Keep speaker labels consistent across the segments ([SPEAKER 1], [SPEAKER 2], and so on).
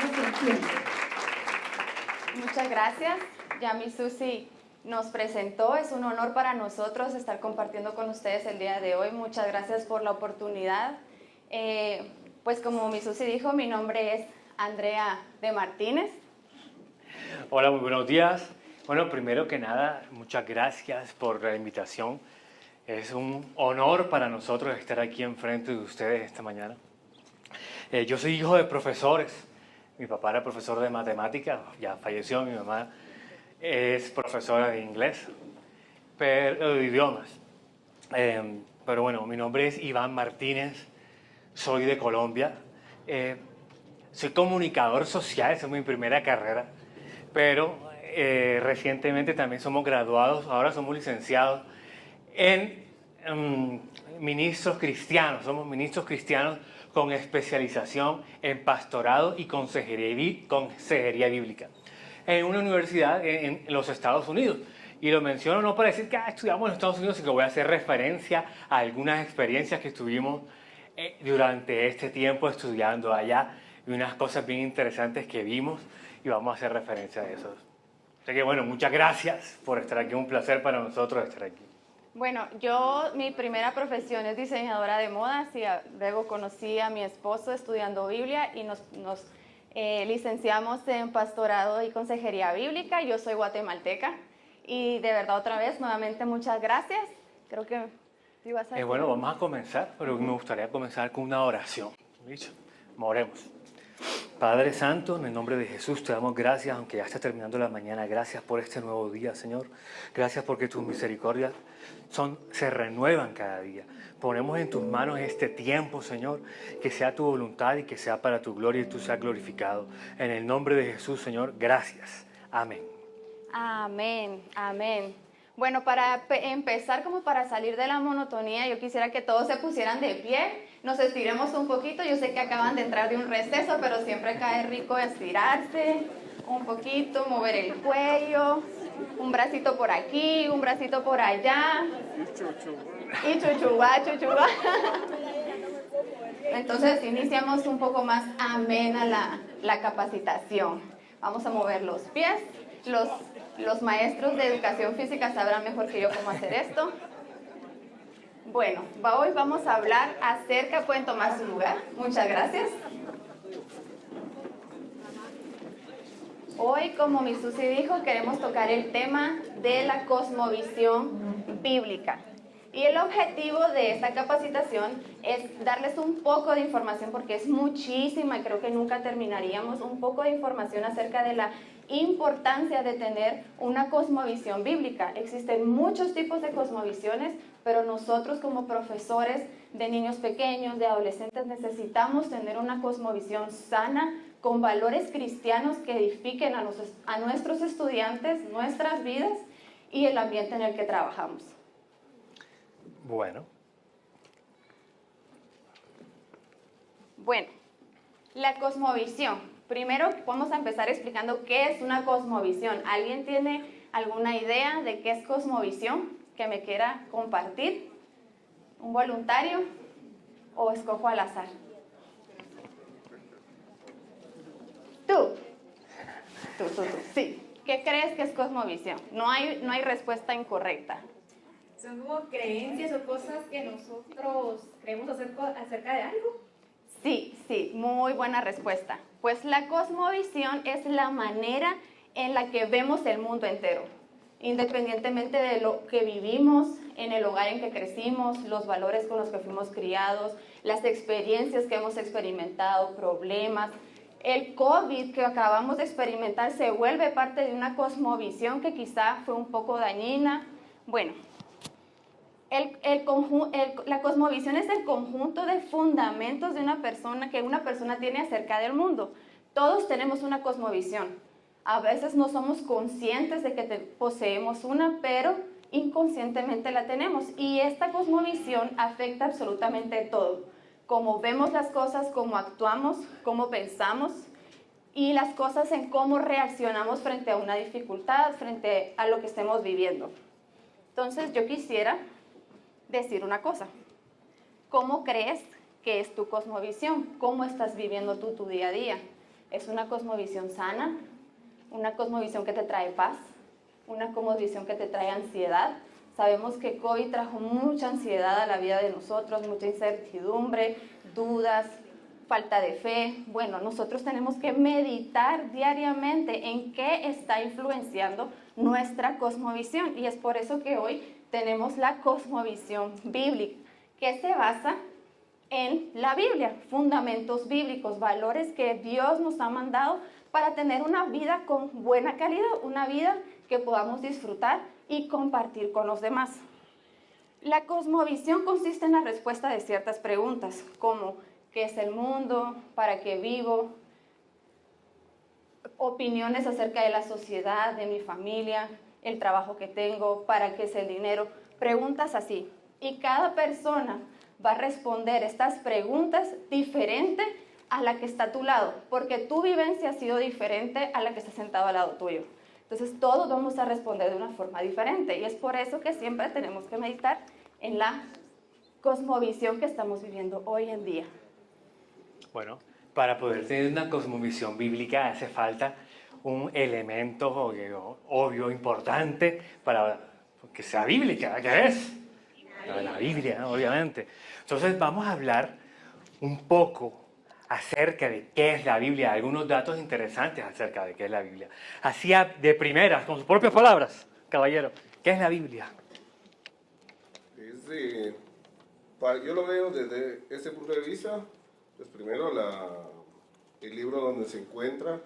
[SPEAKER 1] perdamos el tiempo.
[SPEAKER 2] Muchas gracias. Ya mi Susi nos presentó. Es un honor para nosotros estar compartiendo con ustedes el día de hoy. Muchas gracias por la oportunidad. Pues como mi Susi dijo, mi nombre es Andrea de Martínez.
[SPEAKER 3] Hola, muy buenos días. Bueno, primero que nada, muchas gracias por la invitación. Es un honor para nosotros estar aquí enfrente de ustedes esta mañana. Yo soy hijo de profesores. Mi papá era profesor de matemáticas, ya falleció. Mi mamá es profesora de inglés, pero de idiomas. Pero bueno, mi nombre es Iván Martínez, soy de Colombia. Soy comunicador social, esa es mi primera carrera, pero recientemente también somos graduados, ahora somos licenciados en ministros cristianos. Somos ministros cristianos con especialización en pastorado y consejería bíblica en una universidad en los Estados Unidos. Y lo menciono no para decir que estudiamos en Estados Unidos, sino que voy a hacer referencia a algunas experiencias que tuvimos durante este tiempo estudiando allá y unas cosas bien interesantes que vimos y vamos a hacer referencia a eso. Así que bueno, muchas gracias por estar aquí, un placer para nosotros estar aquí.
[SPEAKER 2] Bueno, mi primera profesión es diseñadora de modas y luego conocí a mi esposo estudiando Biblia y nos licenciamos en pastorado y consejería bíblica. Yo soy guatemalteca y de verdad otra vez, nuevamente muchas gracias. Creo que ibas a decir.
[SPEAKER 3] Bueno, vamos a comenzar, pero me gustaría comenzar con una oración. ¿Listo? Oremos. Padre Santo, en el nombre de Jesús te damos gracias, aunque ya está terminando la mañana. Gracias por este nuevo día, Señor. Gracias porque tus misericordias se renuevan cada día. Ponemos en tus manos este tiempo, Señor, que sea tu voluntad y que sea para tu gloria y tú seas glorificado. En el nombre de Jesús, Señor, gracias. Amén.
[SPEAKER 2] Amén, amén. Bueno, para empezar, como para salir de la monotonía, yo quisiera que todos se pusieran de pie, nos estiremos un poquito. Yo sé que acaban de entrar de un receso, pero siempre cae rico estirarse un poquito, mover el cuello, un bracito por aquí, un bracito por allá. Y chuchubá, chuchubá. Entonces iniciamos un poco más amena la capacitación. Vamos a mover los pies. Los maestros de educación física sabrán mejor que yo cómo hacer esto. Bueno, hoy vamos a hablar acerca, pueden tomar su lugar, muchas gracias. Hoy, como mi Susi dijo, queremos tocar el tema de la cosmovisión bíblica. Y el objetivo de esta capacitación es darles un poco de información, porque es muchísima y creo que nunca terminaríamos, un poco de información acerca de la importancia de tener una cosmovisión bíblica. Existen muchos tipos de cosmovisiones, pero nosotros como profesores de niños pequeños, de adolescentes, necesitamos tener una cosmovisión sana, con valores cristianos que edifiquen a nuestros estudiantes, nuestras vidas y el ambiente en el que trabajamos.
[SPEAKER 3] Bueno,
[SPEAKER 2] la cosmovisión. Primero vamos a empezar explicando qué es una cosmovisión. ¿Alguien tiene alguna idea de qué es cosmovisión que me quiera compartir? ¿Un voluntario? ¿O escojo al azar? Tú. Sí. ¿Qué crees que es cosmovisión? No hay respuesta incorrecta.
[SPEAKER 1] Son como creencias o cosas que nosotros creemos acerca de algo.
[SPEAKER 2] Sí, muy buena respuesta. Pues la cosmovisión es la manera en la que vemos el mundo entero, independientemente de lo que vivimos, en el hogar en que crecimos, los valores con los que fuimos criados, las experiencias que hemos experimentado, problemas. El COVID que acabamos de experimentar se vuelve parte de una cosmovisión que quizá fue un poco dañina. Bueno, la cosmovisión es el conjunto de fundamentos de que una persona tiene acerca del mundo. Todos tenemos una cosmovisión. A veces no somos conscientes de que poseemos una, pero inconscientemente la tenemos. Y esta cosmovisión afecta absolutamente todo. Cómo vemos las cosas, cómo actuamos, cómo pensamos y las cosas en cómo reaccionamos frente a una dificultad, frente a lo que estemos viviendo. Entonces yo quisiera decir una cosa. ¿Cómo crees que es tu cosmovisión? ¿Cómo estás viviendo tú tu día a día? es una cosmovisión sana, una cosmovisión que te trae paz, una cosmovisión que te trae ansiedad. Sabemos que COVID trajo mucha ansiedad a la vida de nosotros, mucha incertidumbre, dudas, falta de fe. Bueno, nosotros tenemos que meditar diariamente en qué está influenciando nuestra cosmovisión, y es por eso que hoy tenemos la cosmovisión bíblica, que se basa en la Biblia, fundamentos bíblicos, valores que Dios nos ha mandado para tener una vida con buena calidad, una vida que podamos disfrutar y compartir con los demás. La cosmovisión consiste en la respuesta de ciertas preguntas, como ¿qué es el mundo? ¿Para qué vivo? Opiniones acerca de la sociedad, de mi familia, el trabajo que tengo, ¿para qué es el dinero? Preguntas así. Y cada persona va a responder estas preguntas diferente a la que está a tu lado, porque tu vivencia ha sido diferente a la que está sentado al lado tuyo. Entonces todos vamos a responder de una forma diferente, y es por eso que siempre tenemos que meditar en la cosmovisión que estamos viviendo hoy en día.
[SPEAKER 3] Bueno, para poder tener una cosmovisión bíblica hace falta un elemento obvio, importante para que sea bíblica. ¿Qué es? La Biblia, ¿no? Obviamente. Entonces vamos a hablar un poco acerca de qué es la Biblia, algunos datos interesantes acerca de qué es la Biblia. Así de primeras, con sus propias palabras, caballero, ¿qué es la Biblia?
[SPEAKER 4] Yo lo veo desde ese punto de vista. Pues primero el libro donde se encuentra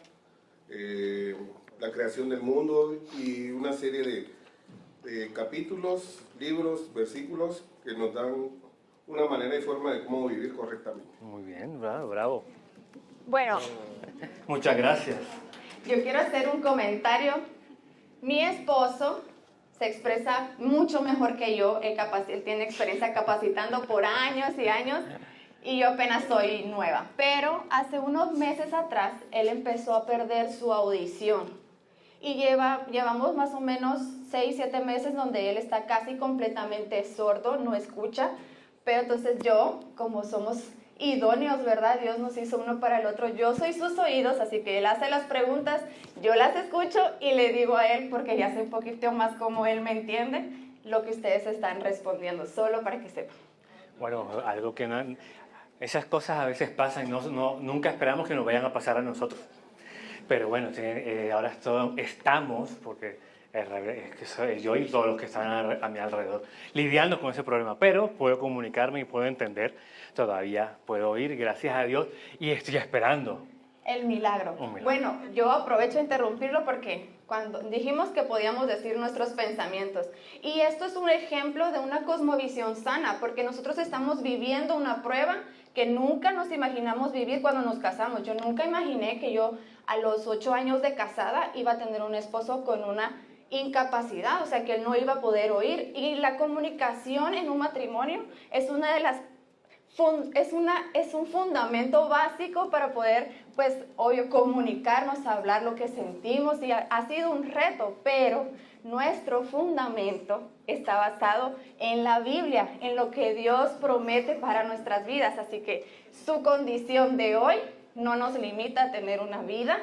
[SPEAKER 4] la creación del mundo y una serie de capítulos, libros, versículos que nos dan una manera y forma de cómo vivir correctamente.
[SPEAKER 3] Muy bien, bravo, bravo.
[SPEAKER 2] Bueno,
[SPEAKER 3] Muchas gracias.
[SPEAKER 2] yo quiero hacer un comentario. Mi esposo se expresa mucho mejor que yo, él tiene experiencia capacitando por años y años, y yo apenas soy nueva. Pero hace unos meses atrás, él empezó a perder su audición. Y llevamos más o menos 6-7 meses donde él está casi completamente sordo, no escucha. Pero entonces yo, como somos idóneos, ¿verdad? Dios nos hizo uno para el otro. Yo soy sus oídos, así que él hace las preguntas, yo las escucho y le digo a él, porque ya sé un poquito más cómo él me entiende, lo que ustedes están respondiendo, solo para que sepan.
[SPEAKER 3] Bueno, algo que no... Esas cosas a veces pasan y nunca esperamos que nos vayan a pasar a nosotros. Pero bueno, ahora estamos, porque soy yo y todos los que están a mi alrededor, lidiando con ese problema. Pero puedo comunicarme y puedo entender, todavía puedo oír, gracias a Dios, y estoy esperando.
[SPEAKER 2] El milagro.
[SPEAKER 3] Un milagro.
[SPEAKER 2] Bueno, yo aprovecho a interrumpirlo porque cuando dijimos que podíamos decir nuestros pensamientos, y esto es un ejemplo de una cosmovisión sana, porque nosotros estamos viviendo una prueba que nunca nos imaginamos vivir cuando nos casamos. Yo nunca imaginé que yo a los 8 años de casada iba a tener un esposo con una incapacidad, o sea que él no iba a poder oír, y la comunicación en un matrimonio es una de las es un fundamento básico para poder, pues, obvio, comunicarnos, hablar lo que sentimos, y ha sido un reto, pero nuestro fundamento está basado en la Biblia, en lo que Dios promete para nuestras vidas, así que su condición de hoy no nos limita a tener una vida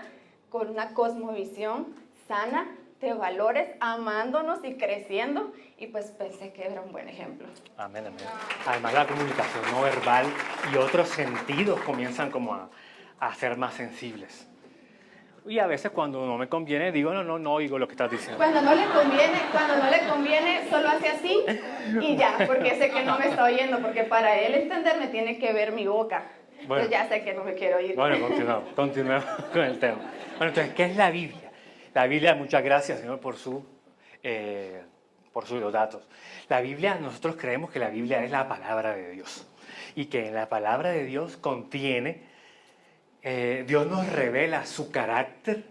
[SPEAKER 2] con una cosmovisión sana, de valores, amándonos y creciendo, y pues pensé que era un buen ejemplo.
[SPEAKER 3] Amén, amén. Además, la comunicación no verbal y otros sentidos comienzan como a ser más sensibles. Y a veces cuando no me conviene digo, no oigo lo que estás diciendo.
[SPEAKER 2] Cuando no le conviene, solo hace así y ya, porque sé que no me está oyendo, porque para él entenderme tiene que ver mi boca.
[SPEAKER 3] Bueno,
[SPEAKER 2] entonces ya sé que no me quiero oír.
[SPEAKER 3] Bueno, continuemos con el tema. Bueno, entonces, ¿qué es la Biblia? La Biblia, muchas gracias, Señor, por sus datos. La Biblia, nosotros creemos que la Biblia es la palabra de Dios, y que en la palabra de Dios Dios nos revela su carácter,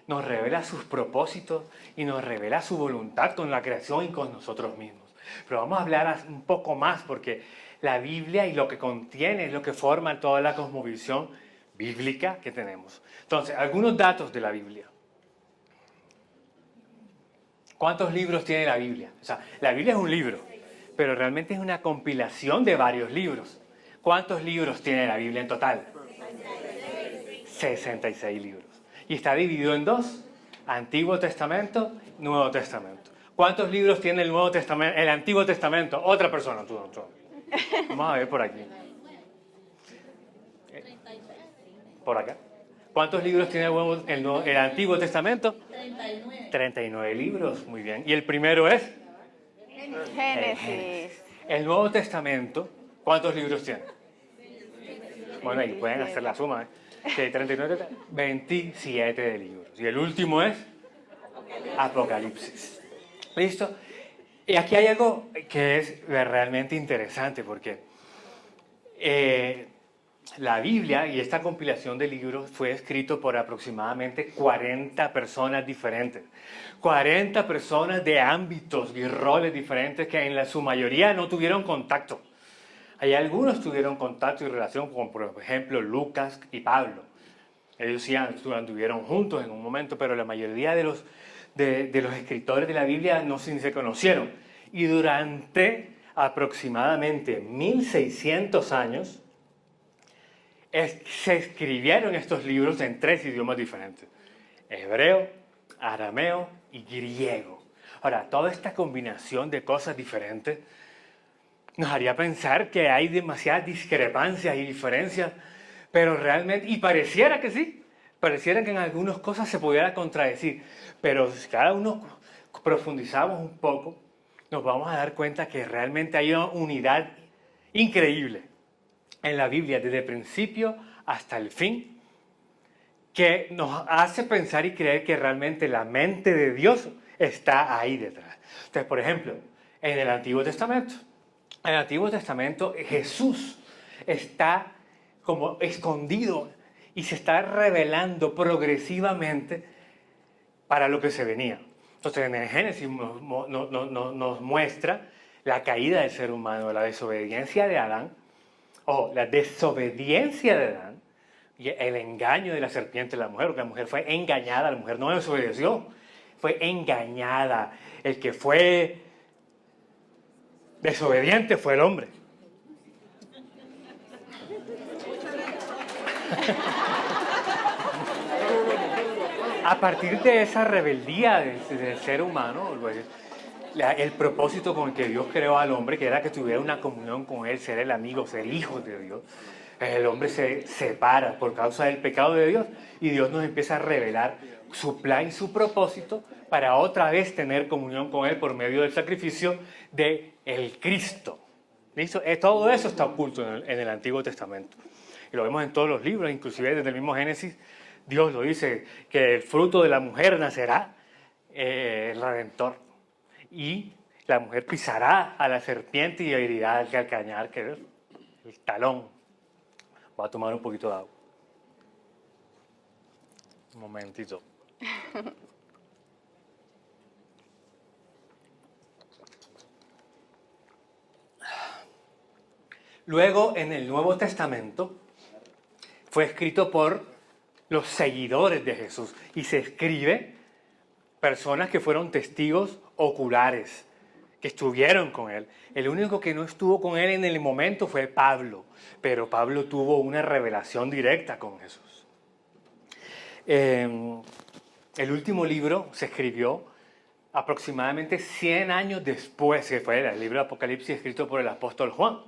[SPEAKER 3] nos revela sus propósitos y nos revela su voluntad con la creación y con nosotros mismos. Pero vamos a hablar un poco más, porque la Biblia y lo que contiene es lo que forma toda la cosmovisión bíblica que tenemos. Entonces, algunos datos de la Biblia. ¿Cuántos libros tiene la Biblia? O sea, la Biblia es un libro, pero realmente es una compilación de varios libros. ¿Cuántos libros tiene la Biblia en total? 66 libros. Y está dividido en dos, Antiguo Testamento, Nuevo Testamento. ¿Cuántos libros tiene el Nuevo Testamento, el Antiguo Testamento? Otra persona, tú. Vamos a ver por aquí. Por acá. ¿Cuántos libros tiene el Antiguo Testamento? 39 libros, muy bien. ¿Y el primero es?
[SPEAKER 2] Génesis.
[SPEAKER 3] El Nuevo Testamento, ¿cuántos libros tiene? Bueno, ahí pueden hacer la suma, ¿eh? Sí, 39, 27 de libros. Y el último es Apocalipsis. ¿Listo? Y aquí hay algo que es realmente interesante porque la Biblia y esta compilación de libros fue escrito por aproximadamente 40 personas diferentes. 40 personas de ámbitos y roles diferentes que en su mayoría no tuvieron contacto. Hay algunos tuvieron contacto y relación, como por ejemplo Lucas y Pablo. Ellos sí anduvieron juntos en un momento, pero la mayoría de los escritores de la Biblia no se conocieron. Y durante aproximadamente 1600 años se escribieron estos libros en 3 idiomas diferentes: hebreo, arameo y griego. Ahora, toda esta combinación de cosas diferentes nos haría pensar que hay demasiadas discrepancias y diferencias, pero realmente, y pareciera que sí, pareciera que en algunas cosas se pudiera contradecir, pero si cada uno profundizamos un poco, nos vamos a dar cuenta que realmente hay una unidad increíble en la Biblia, desde el principio hasta el fin, que nos hace pensar y creer que realmente la mente de Dios está ahí detrás. Entonces, por ejemplo, en el Antiguo Testamento, Jesús está como escondido y se está revelando progresivamente para lo que se venía. Entonces, en el Génesis nos muestra la caída del ser humano, la desobediencia de Adán, y el engaño de la serpiente a la mujer, porque la mujer fue engañada, la mujer no desobedeció, fue engañada. El que fue desobediente fue el hombre. A partir de esa rebeldía del ser humano, el propósito con el que Dios creó al hombre, que era que tuviera una comunión con Él, ser el amigo, ser hijo de Dios, el hombre se separa por causa del pecado de Dios y Dios nos empieza a revelar su plan y su propósito para otra vez tener comunión con Él por medio del sacrificio de el Cristo. ¿Listo? Todo eso está oculto en el Antiguo Testamento. Y lo vemos en todos los libros, inclusive desde el mismo Génesis, Dios lo dice, que el fruto de la mujer nacerá el Redentor. Y la mujer pisará a la serpiente y herirá al calcañar, que es el talón. Voy a tomar un poquito de agua. Un momentito. Luego, en el Nuevo Testamento, fue escrito por los seguidores de Jesús y se escribe personas que fueron testigos oculares, que estuvieron con él. El único que no estuvo con él en el momento fue Pablo, pero Pablo tuvo una revelación directa con Jesús. El último libro se escribió aproximadamente 100 años después, que fue el libro de Apocalipsis escrito por el apóstol Juan.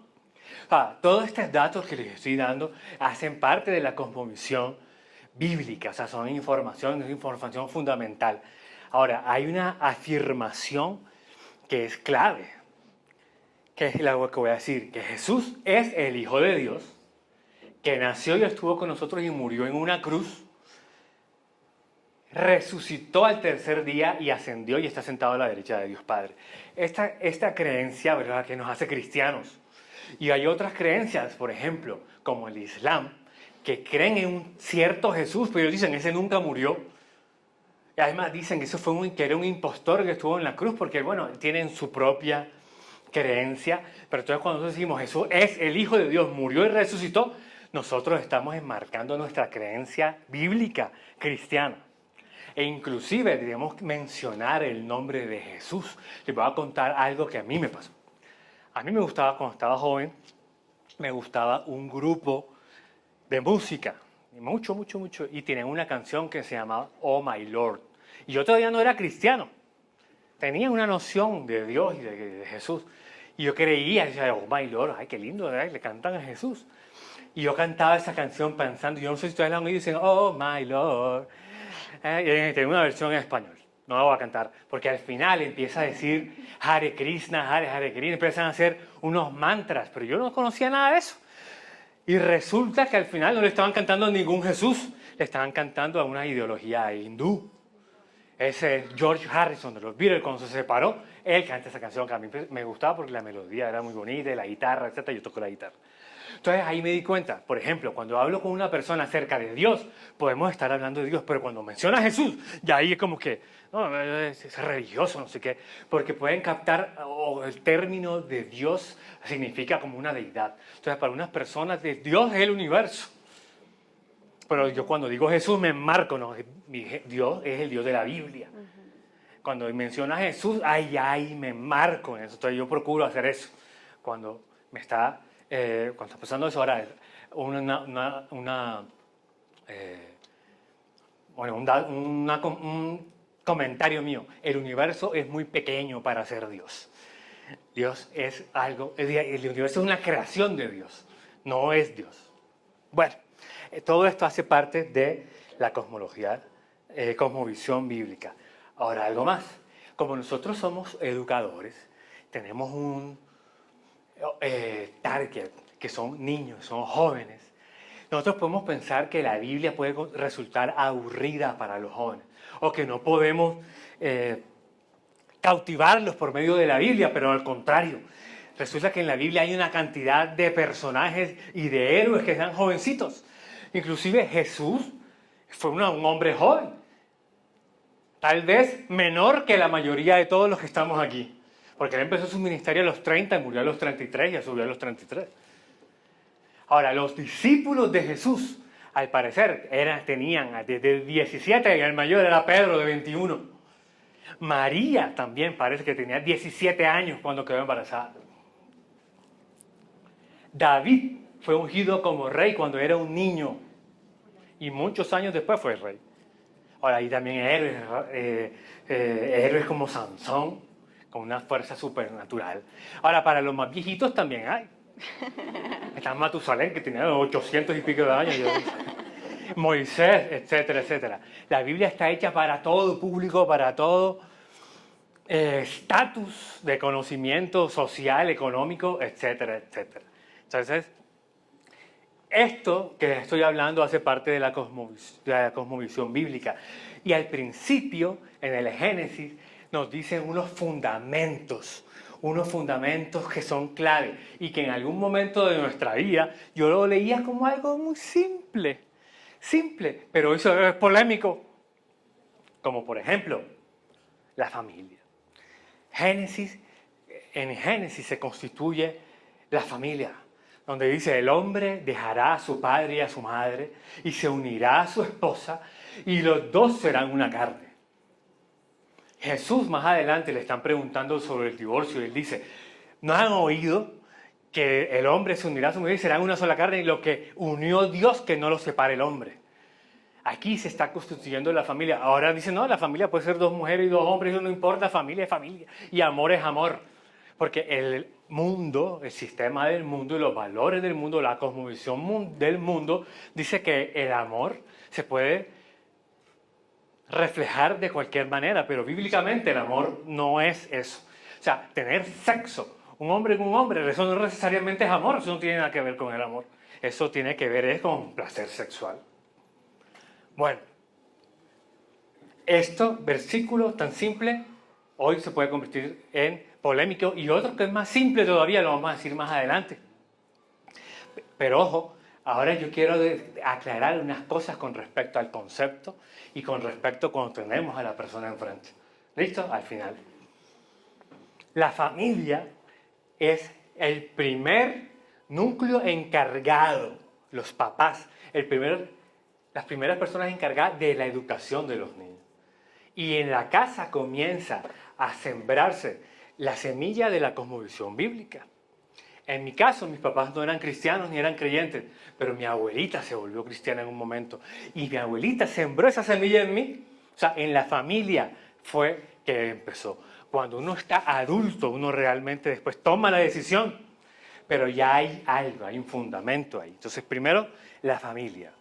[SPEAKER 3] Todos estos datos que les estoy dando hacen parte de la cosmovisión bíblica, o sea, son información fundamental. Ahora, hay una afirmación que es clave, que es lo que voy a decir, que Jesús es el Hijo de Dios, que nació y estuvo con nosotros y murió en una cruz, resucitó al tercer día y ascendió y está sentado a la derecha de Dios Padre. Esta creencia, ¿verdad?, que nos hace cristianos. Y hay otras creencias, por ejemplo, como el Islam, que creen en un cierto Jesús, pero ellos dicen, ese nunca murió. Y además dicen que eso que era un impostor que estuvo en la cruz, porque, bueno, tienen su propia creencia. Pero entonces cuando nosotros decimos, Jesús es el Hijo de Dios, murió y resucitó, nosotros estamos enmarcando nuestra creencia bíblica cristiana. E inclusive debemos mencionar el nombre de Jesús. Les voy a contar algo que a mí me pasó. A mí me gustaba, cuando estaba joven, me gustaba un grupo de música mucho, mucho, mucho. Y tienen una canción que se llamaba Oh My Lord. Y yo todavía no era cristiano. Tenía una noción de Dios y de Jesús. Y yo creía, decía, Oh My Lord, ay, qué lindo, ¿verdad? Le cantan a Jesús. Y yo cantaba esa canción pensando, yo no sé si ustedes la han oído, dicen, Oh My Lord. Y tiene una versión en español. No la voy a cantar, porque al final empieza a decir Hare Krishna, Hare Krishna, empiezan a hacer unos mantras, pero yo no conocía nada de eso. Y resulta que al final no le estaban cantando a ningún Jesús, le estaban cantando a una ideología hindú. Ese George Harrison de los Beatles, cuando se separó, él canta esa canción que a mí me gustaba porque la melodía era muy bonita, y la guitarra, etc. Yo toco la guitarra. Entonces ahí me di cuenta, por ejemplo, cuando hablo con una persona acerca de Dios, podemos estar hablando de Dios, pero cuando menciona a Jesús, ya ahí es como que, no, es religioso, no sé qué, porque pueden captar, o el término de Dios significa como una deidad. Entonces para unas personas, Dios es el universo. Pero yo cuando digo Jesús me enmarco, no, Dios es el Dios de la Biblia. Cuando menciona a Jesús, ahí me enmarco en eso. Entonces yo procuro hacer eso. Cuando está pasando eso ahora, un comentario mío. El universo es muy pequeño para ser Dios. Dios es algo, el universo es una creación de Dios, no es Dios. Bueno, todo esto hace parte de la cosmología, cosmovisión bíblica. Ahora, algo más. Como nosotros somos educadores, tenemos un target, que son niños, son jóvenes. Nosotros podemos pensar que la Biblia puede resultar aburrida para los jóvenes, o que no podemos cautivarlos por medio de la Biblia, pero al contrario. Resulta que en la Biblia hay una cantidad de personajes y de héroes que eran jovencitos. Inclusive Jesús fue un hombre joven, tal vez menor que la mayoría de todos los que estamos aquí, porque él empezó su ministerio a los 30 y murió a los 33 y ya subió a los 33. Ahora, los discípulos de Jesús, al parecer, tenían desde 17 y el mayor era Pedro de 21. María también parece que tenía 17 años cuando quedó embarazada. David fue ungido como rey cuando era un niño y muchos años después fue rey. Ahora, hay también héroes como Sansón, con una fuerza supernatural. Ahora, para los más viejitos también hay. Está Matusalén, que tenía 800 y pico de años. Moisés, etcétera, etcétera. La Biblia está hecha para todo público, para todo estatus de conocimiento social, económico, etcétera, etcétera. Entonces, esto que estoy hablando hace parte de la cosmovisión bíblica. Y al principio, en el Génesis, nos dicen unos fundamentos que son clave y que en algún momento de nuestra vida yo lo leía como algo muy simple, pero eso es polémico. Como por ejemplo, la familia. En Génesis se constituye la familia, donde dice, el hombre dejará a su padre y a su madre y se unirá a su esposa y los dos serán una carne. Jesús más adelante le están preguntando sobre el divorcio y él dice, ¿no han oído que el hombre se unirá a su mujer y serán una sola carne y lo que unió Dios que no lo separe el hombre? Aquí se está constituyendo la familia. Ahora dicen, no, la familia puede ser 2 mujeres y 2 hombres, eso no importa, familia es familia y amor es amor. Porque el mundo, el sistema del mundo y los valores del mundo, la cosmovisión del mundo, dice que el amor se puede reflejar de cualquier manera, pero bíblicamente el amor no es eso. O sea, tener sexo, un hombre con un hombre, eso no necesariamente es amor, eso no tiene nada que ver con el amor. Eso tiene que ver con placer sexual. Bueno, versículo tan simple, hoy se puede convertir en polémico y otro que es más simple todavía, lo vamos a decir más adelante. Pero ojo, ahora yo quiero aclarar unas cosas con respecto al concepto y con respecto a cuando tenemos a la persona enfrente. ¿Listo? Al final. La familia es el primer núcleo encargado, los papás, las primeras personas encargadas de la educación de los niños. Y en la casa comienza a sembrarse la semilla de la cosmovisión bíblica. En mi caso, mis papás no eran cristianos ni eran creyentes, pero mi abuelita se volvió cristiana en un momento. Y mi abuelita sembró esa semilla en mí. O sea, en la familia fue que empezó. Cuando uno está adulto, uno realmente después toma la decisión, pero ya hay algo, hay un fundamento ahí. Entonces, primero, la familia.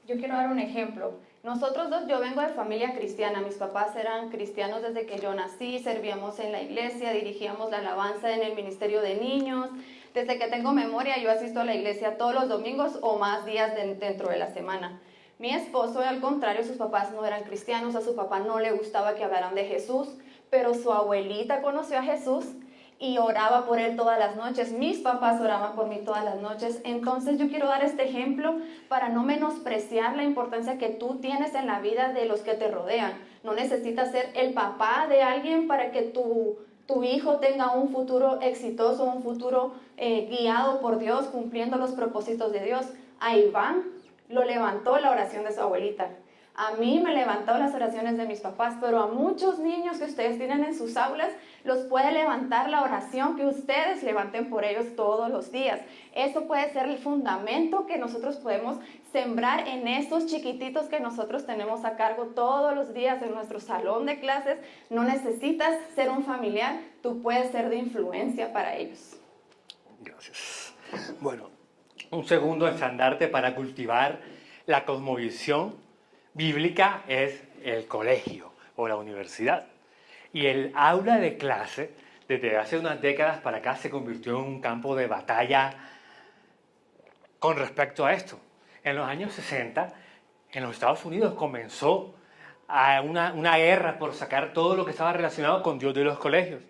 [SPEAKER 2] Yo quiero dar un ejemplo. Nosotros dos, yo vengo de familia cristiana, mis papás eran cristianos desde que yo nací, servíamos en la iglesia, dirigíamos la alabanza en el ministerio de niños. Desde que tengo memoria yo asisto a la iglesia todos los domingos o más días dentro de la semana. Mi esposo, al contrario, sus papás no eran cristianos, a su papá no le gustaba que hablaran de Jesús, pero su abuelita conoció a Jesús y oraba por él todas las noches. Mis papás oraban por mí todas las noches. Entonces yo quiero dar este ejemplo para no menospreciar la importancia que tú tienes en la vida de los que te rodean. No necesitas ser el papá de alguien para que tu hijo tenga un futuro exitoso, un futuro guiado por Dios, cumpliendo los propósitos de Dios. A Iván lo levantó la oración de su abuelita. A mí me levantó las oraciones de mis papás, pero a muchos niños que ustedes tienen en sus aulas, los puede levantar la oración que ustedes levanten por ellos todos los días. Eso puede ser el fundamento que nosotros podemos sembrar en estos chiquititos que nosotros tenemos a cargo todos los días en nuestro salón de clases. No necesitas ser un familiar, tú puedes ser de influencia para ellos.
[SPEAKER 3] Gracias. Bueno, un segundo estandarte para cultivar la cosmovisión bíblica es el colegio o la universidad. Y el aula de clase, desde hace unas décadas para acá, se convirtió en un campo de batalla con respecto a esto. En los años 60, en los Estados Unidos comenzó una guerra por sacar todo lo que estaba relacionado con Dios de los colegios,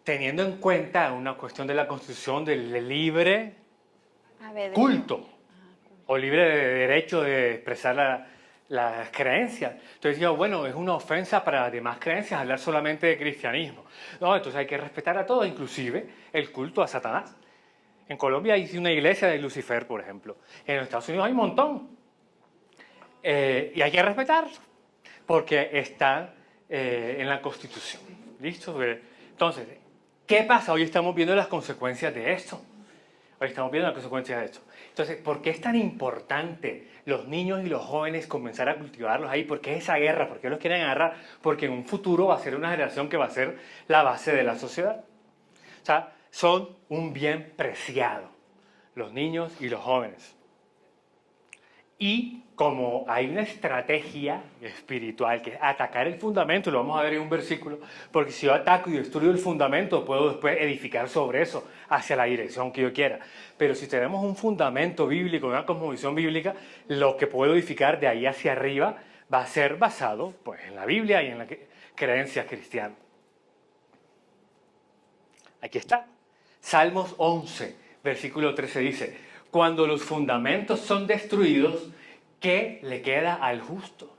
[SPEAKER 3] teniendo en cuenta una cuestión de la Constitución del libre culto o libre derecho de expresar las creencias. Entonces digo, bueno, es una ofensa para las demás creencias hablar solamente de cristianismo. No, entonces hay que respetar a todos, inclusive el culto a Satanás. En Colombia hay una iglesia de Lucifer, por ejemplo. En los Estados Unidos hay un montón. Y hay que respetar, porque está en la Constitución. ¿Listo? Entonces, ¿qué pasa? Hoy estamos viendo las consecuencias de esto. Hoy estamos viendo las consecuencias de esto. Entonces, ¿por qué es tan importante los niños y los jóvenes comenzar a cultivarlos ahí? ¿Por qué esa guerra? ¿Por qué los quieren agarrar? Porque en un futuro va a ser una generación que va a ser la base de la sociedad. O sea, son un bien preciado, los niños y los jóvenes. Y como hay una estrategia espiritual que es atacar el fundamento, lo vamos a ver en un versículo, porque si yo ataco y destruyo el fundamento, puedo después edificar sobre eso hacia la dirección que yo quiera. Pero si tenemos un fundamento bíblico, una cosmovisión bíblica, lo que puedo edificar de ahí hacia arriba va a ser basado pues, en la Biblia y en la creencia cristiana. Aquí está. Salmos 11, versículo 13 dice, cuando los fundamentos son destruidos, ¿qué le queda al justo?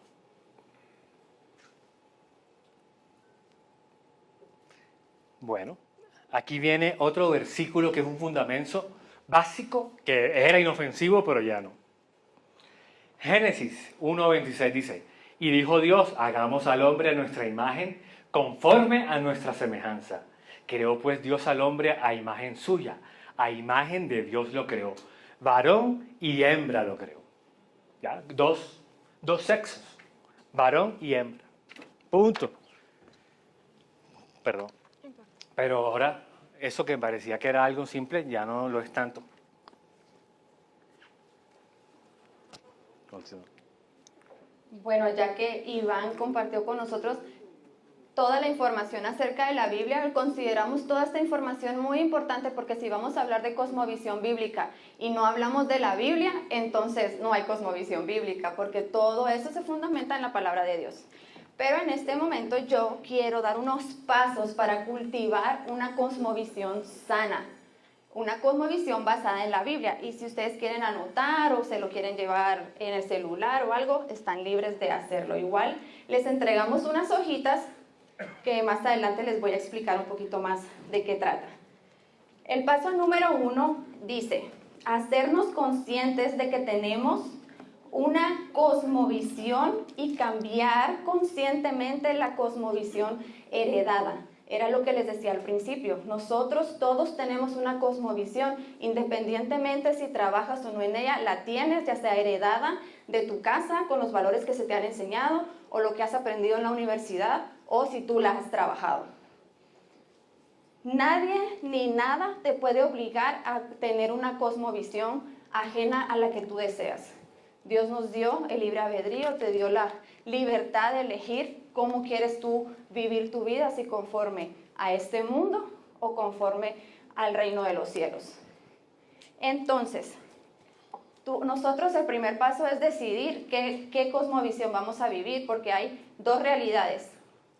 [SPEAKER 3] Bueno, aquí viene otro versículo que es un fundamento básico, que era inofensivo, pero ya no. Génesis 1:26 dice, y dijo Dios, hagamos al hombre a nuestra imagen, conforme a nuestra semejanza. Creó pues Dios al hombre a imagen suya, a imagen de Dios lo creó. Varón y hembra lo creó. ¿Ya? Dos sexos, varón y hembra. Punto. Perdón. Pero ahora, eso que parecía que era algo simple, ya no lo es tanto. Continúa.
[SPEAKER 2] Bueno, ya que Iván compartió con nosotros toda la información acerca de la Biblia, consideramos toda esta información muy importante porque si vamos a hablar de cosmovisión bíblica y no hablamos de la Biblia, entonces no hay cosmovisión bíblica porque todo eso se fundamenta en la palabra de Dios. Pero en este momento yo quiero dar unos pasos para cultivar una cosmovisión sana, una cosmovisión basada en la Biblia. Y si ustedes quieren anotar o se lo quieren llevar en el celular o algo, están libres de hacerlo. Igual les entregamos unas hojitas que más adelante les voy a explicar un poquito más de qué trata. El paso número 1 dice, hacernos conscientes de que tenemos una cosmovisión y cambiar conscientemente la cosmovisión heredada. Era lo que les decía al principio. Nosotros todos tenemos una cosmovisión, independientemente si trabajas o no en ella, la tienes, ya sea heredada de tu casa, con los valores que se te han enseñado, o lo que has aprendido en la universidad, o si tú la has trabajado. Nadie ni nada te puede obligar a tener una cosmovisión ajena a la que tú deseas. Dios nos dio el libre albedrío, te dio la libertad de elegir cómo quieres tú vivir tu vida, si conforme a este mundo o conforme al reino de los cielos. Entonces, nosotros el primer paso es decidir qué cosmovisión vamos a vivir, porque hay dos realidades,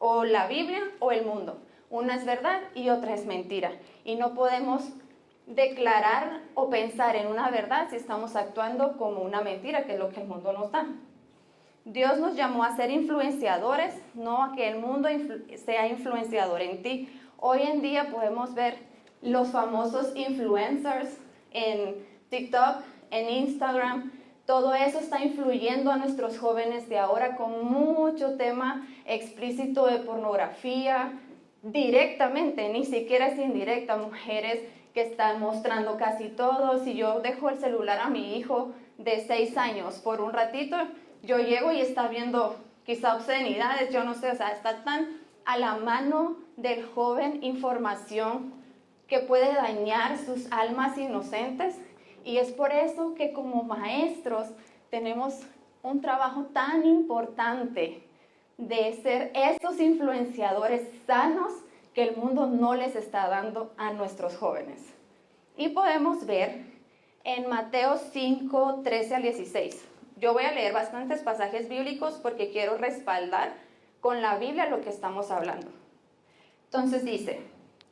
[SPEAKER 2] o la Biblia o el mundo. Una es verdad y otra es mentira. Y no podemos declarar o pensar en una verdad si estamos actuando como una mentira, que es lo que el mundo nos da. Dios nos llamó a ser influenciadores, no a que el mundo sea influenciador en ti. Hoy en día podemos ver los famosos influencers en TikTok, en Instagram. Todo eso está influyendo a nuestros jóvenes de ahora con mucho tema explícito de pornografía, directamente, ni siquiera es indirecta, mujeres que están mostrando casi todo. Si yo dejo el celular a mi hijo de 6 años por un ratito, yo llego y está viendo quizá obscenidades, yo no sé, o sea, está tan a la mano del joven información que puede dañar sus almas inocentes. Y es por eso que como maestros tenemos un trabajo tan importante de ser estos influenciadores sanos que el mundo no les está dando a nuestros jóvenes. Y podemos ver en Mateo 5, 13 al 16. Yo voy a leer bastantes pasajes bíblicos porque quiero respaldar con la Biblia lo que estamos hablando. Entonces dice,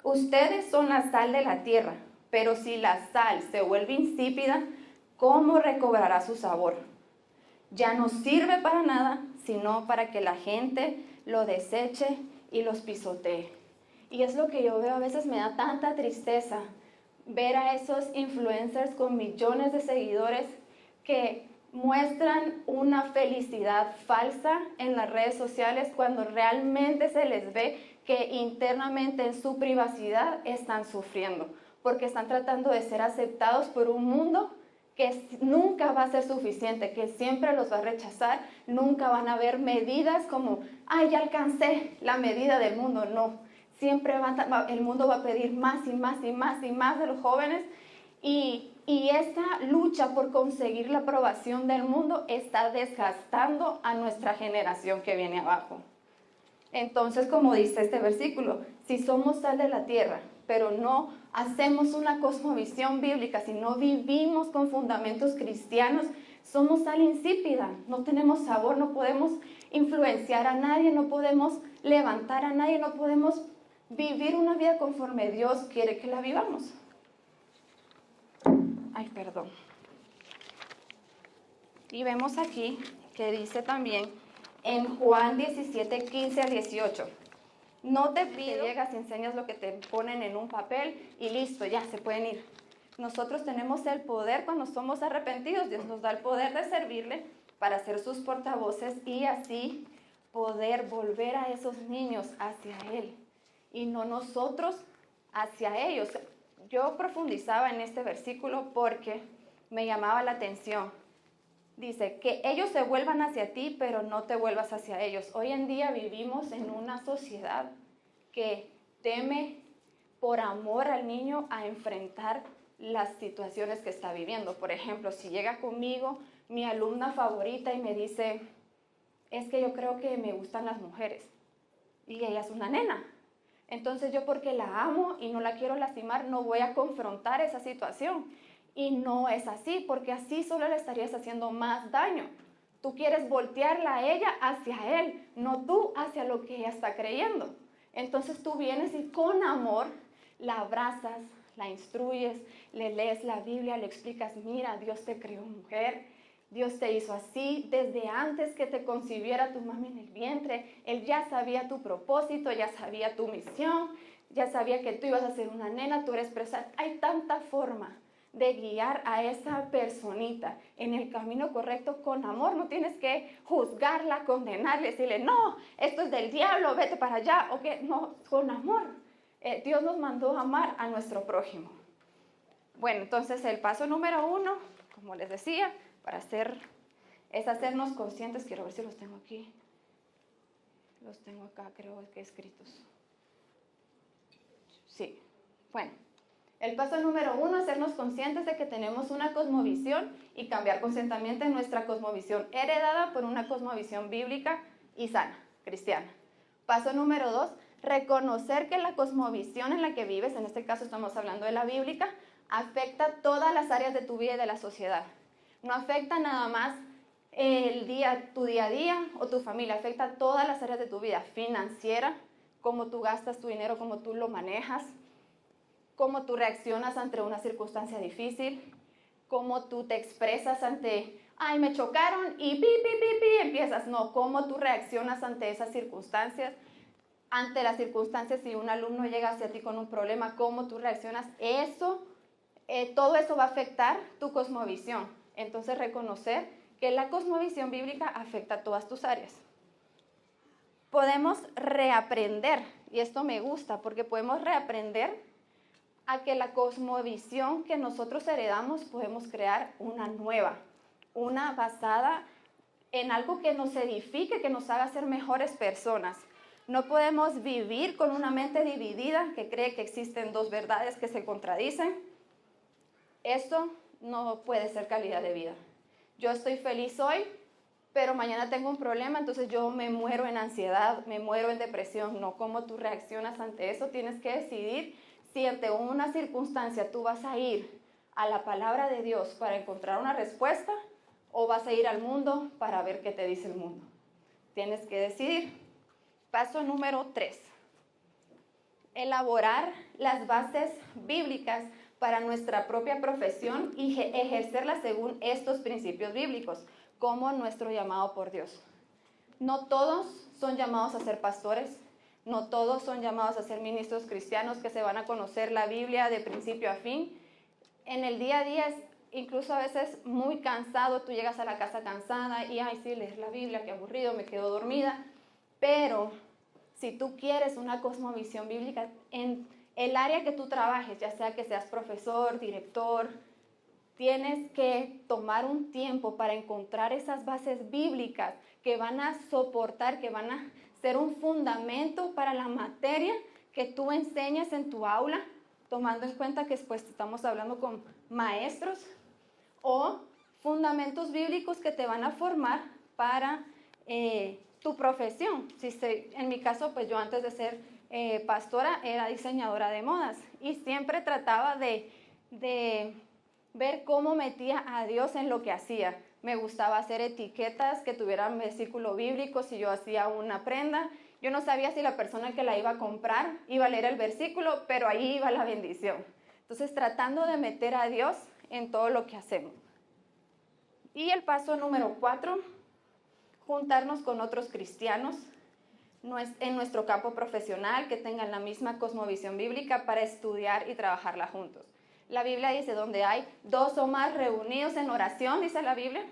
[SPEAKER 2] ustedes son la sal de la tierra, pero si la sal se vuelve insípida, ¿cómo recobrará su sabor? Ya no sirve para nada, sino para que la gente lo deseche y los pisotee. Y es lo que yo veo, a veces me da tanta tristeza ver a esos influencers con millones de seguidores que muestran una felicidad falsa en las redes sociales cuando realmente se les ve que internamente en su privacidad están sufriendo, porque están tratando de ser aceptados por un mundo que nunca va a ser suficiente, que siempre los va a rechazar. Nunca van a haber medidas como, ay, ya alcancé la medida del mundo. No, siempre el mundo va a pedir más y más y más y más de los jóvenes. Y esa lucha por conseguir la aprobación del mundo está desgastando a nuestra generación que viene abajo. Entonces, como dice este versículo, si somos sal de la tierra, pero no hacemos una cosmovisión bíblica, si no vivimos con fundamentos cristianos, somos sal insípida, no tenemos sabor, no podemos influenciar a nadie, no podemos levantar a nadie, no podemos vivir una vida conforme Dios quiere que la vivamos. Ay, perdón. Y vemos aquí que dice también en Juan 17, 15 al 18. No te pido que llegas y enseñas lo que te ponen en un papel y listo, ya se pueden ir. Nosotros tenemos el poder cuando somos arrepentidos. Dios nos da el poder de servirle para ser sus portavoces y así poder volver a esos niños hacia Él y no nosotros hacia ellos. Yo profundizaba en este versículo porque me llamaba la atención. Dice, que ellos se vuelvan hacia ti, pero no te vuelvas hacia ellos. Hoy en día vivimos en una sociedad que teme por amor al niño a enfrentar las situaciones que está viviendo. Por ejemplo, si llega conmigo mi alumna favorita y me dice, es que yo creo que me gustan las mujeres. Y ella es una nena. Entonces yo, porque la amo y no la quiero lastimar, no voy a confrontar esa situación. Y no es así, porque así solo le estarías haciendo más daño. Tú quieres voltearla a ella hacia él, no tú hacia lo que ella está creyendo. Entonces tú vienes y con amor la abrazas, la instruyes, le lees la Biblia, le explicas, mira, Dios te creó mujer, Dios te hizo así, desde antes que te concibiera tu mami en el vientre, Él ya sabía tu propósito, ya sabía tu misión, ya sabía que tú ibas a ser una nena, tú eres preciosa. Hay tanta forma de guiar a esa personita en el camino correcto con amor. No tienes que juzgarla, condenarle, decirle, no, esto es del diablo, vete para allá, o que no, con amor. Dios nos mandó a amar a nuestro prójimo. Bueno, entonces el paso número 1, como les decía, es hacernos conscientes. Quiero ver si los tengo aquí. Los tengo acá, creo que escritos. Sí, bueno. El paso número 1 es hacernos conscientes de que tenemos una cosmovisión y cambiar conscientemente nuestra cosmovisión heredada por una cosmovisión bíblica y sana, cristiana. Paso número 2, reconocer que la cosmovisión en la que vives, en este caso estamos hablando de la bíblica, afecta todas las áreas de tu vida y de la sociedad. No afecta nada más tu día a día o tu familia, afecta todas las áreas de tu vida, financiera, cómo tú gastas tu dinero, cómo tú lo manejas, cómo tú reaccionas ante una circunstancia difícil, cómo tú te expresas ante, ay, me chocaron y empiezas. No, cómo tú reaccionas ante esas circunstancias, ante las circunstancias si un alumno llega hacia ti con un problema, cómo tú reaccionas. Todo eso va a afectar tu cosmovisión. Entonces, reconocer que la cosmovisión bíblica afecta a todas tus áreas. Podemos reaprender, y esto me gusta, porque podemos reaprender a que la cosmovisión que nosotros heredamos podemos crear una nueva, una basada en algo que nos edifique, que nos haga ser mejores personas. No podemos vivir con una mente dividida que cree que existen dos verdades que se contradicen. Esto no puede ser calidad de vida. Yo estoy feliz hoy, pero mañana tengo un problema, entonces yo me muero en ansiedad, me muero en depresión. No, cómo tú reaccionas ante eso, tienes que decidir si ante una circunstancia tú vas a ir a la palabra de Dios para encontrar una respuesta o vas a ir al mundo para ver qué te dice el mundo. Tienes que decidir. Paso número 3. Elaborar las bases bíblicas para nuestra propia profesión y ejercerla según estos principios bíblicos, como nuestro llamado por Dios. No todos son llamados a ser pastores, no todos son llamados a ser ministros cristianos que se van a conocer la Biblia de principio a fin. En el día a día es incluso a veces muy cansado, tú llegas a la casa cansada y, ay, sí, leer la Biblia, qué aburrido, me quedo dormida. Pero si tú quieres una cosmovisión bíblica en el área que tú trabajes, ya sea que seas profesor, director, tienes que tomar un tiempo para encontrar esas bases bíblicas que van a soportar, que van a ser un fundamento para la materia que tú enseñas en tu aula, tomando en cuenta que después estamos hablando con maestros, o fundamentos bíblicos que te van a formar para tu profesión. En mi caso, pues yo antes de ser pastora era diseñadora de modas y siempre trataba de ver cómo metía a Dios en lo que hacía. Me gustaba hacer etiquetas que tuvieran versículo bíblico. Si yo hacía una prenda, yo no sabía si la persona que la iba a comprar iba a leer el versículo, pero ahí iba la bendición. Entonces, tratando de meter a Dios en todo lo que hacemos. Y el paso número 4, juntarnos con otros cristianos en nuestro campo profesional que tengan la misma cosmovisión bíblica para estudiar y trabajarla juntos. La Biblia dice, donde hay 2 o más reunidos en oración, dice la Biblia,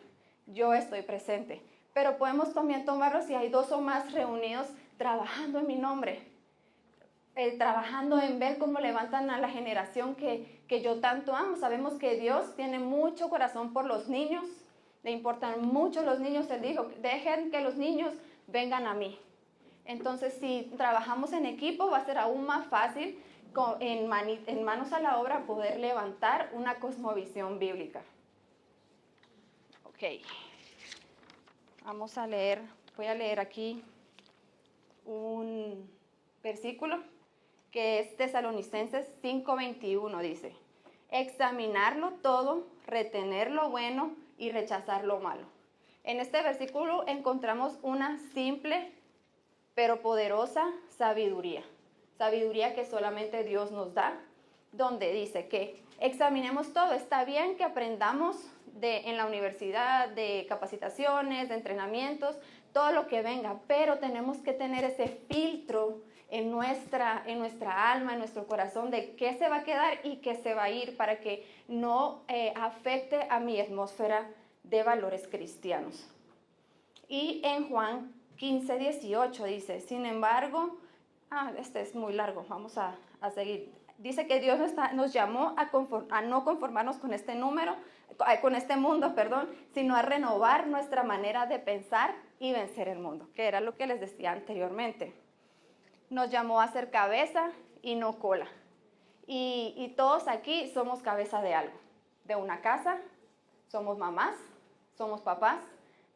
[SPEAKER 2] yo estoy presente. Pero podemos también tomarlo si hay 2 o más reunidos trabajando en mi nombre, trabajando en ver cómo levantan a la generación que yo tanto amo. Sabemos que Dios tiene mucho corazón por los niños, le importan mucho los niños. Él dijo, dejen que los niños vengan a mí. Entonces, si trabajamos en equipo, va a ser aún más fácil en manos a la obra poder levantar una cosmovisión bíblica. Ok, vamos a leer, voy a leer aquí un versículo que es Tesalonicenses 5:21, dice, examinarlo todo, retener lo bueno y rechazar lo malo. En este versículo encontramos una simple pero poderosa sabiduría. Sabiduría que solamente Dios nos da, donde dice que examinemos todo. Está bien que aprendamos en la universidad, de capacitaciones, de entrenamientos, todo lo que venga, pero tenemos que tener ese filtro, en nuestra alma, en nuestro corazón, de qué se va a quedar y qué se va a ir para que no afecte a mi atmósfera de valores cristianos. Y en Juan 15:18 dice, sin embargo, este es muy largo, vamos a seguir. Dice que Dios nos llamó a no conformarnos con este mundo, sino a renovar nuestra manera de pensar y vencer el mundo, que era lo que les decía anteriormente. Nos llamó a ser cabeza y no cola. Y todos aquí somos cabeza de algo, de una casa, somos mamás, somos papás,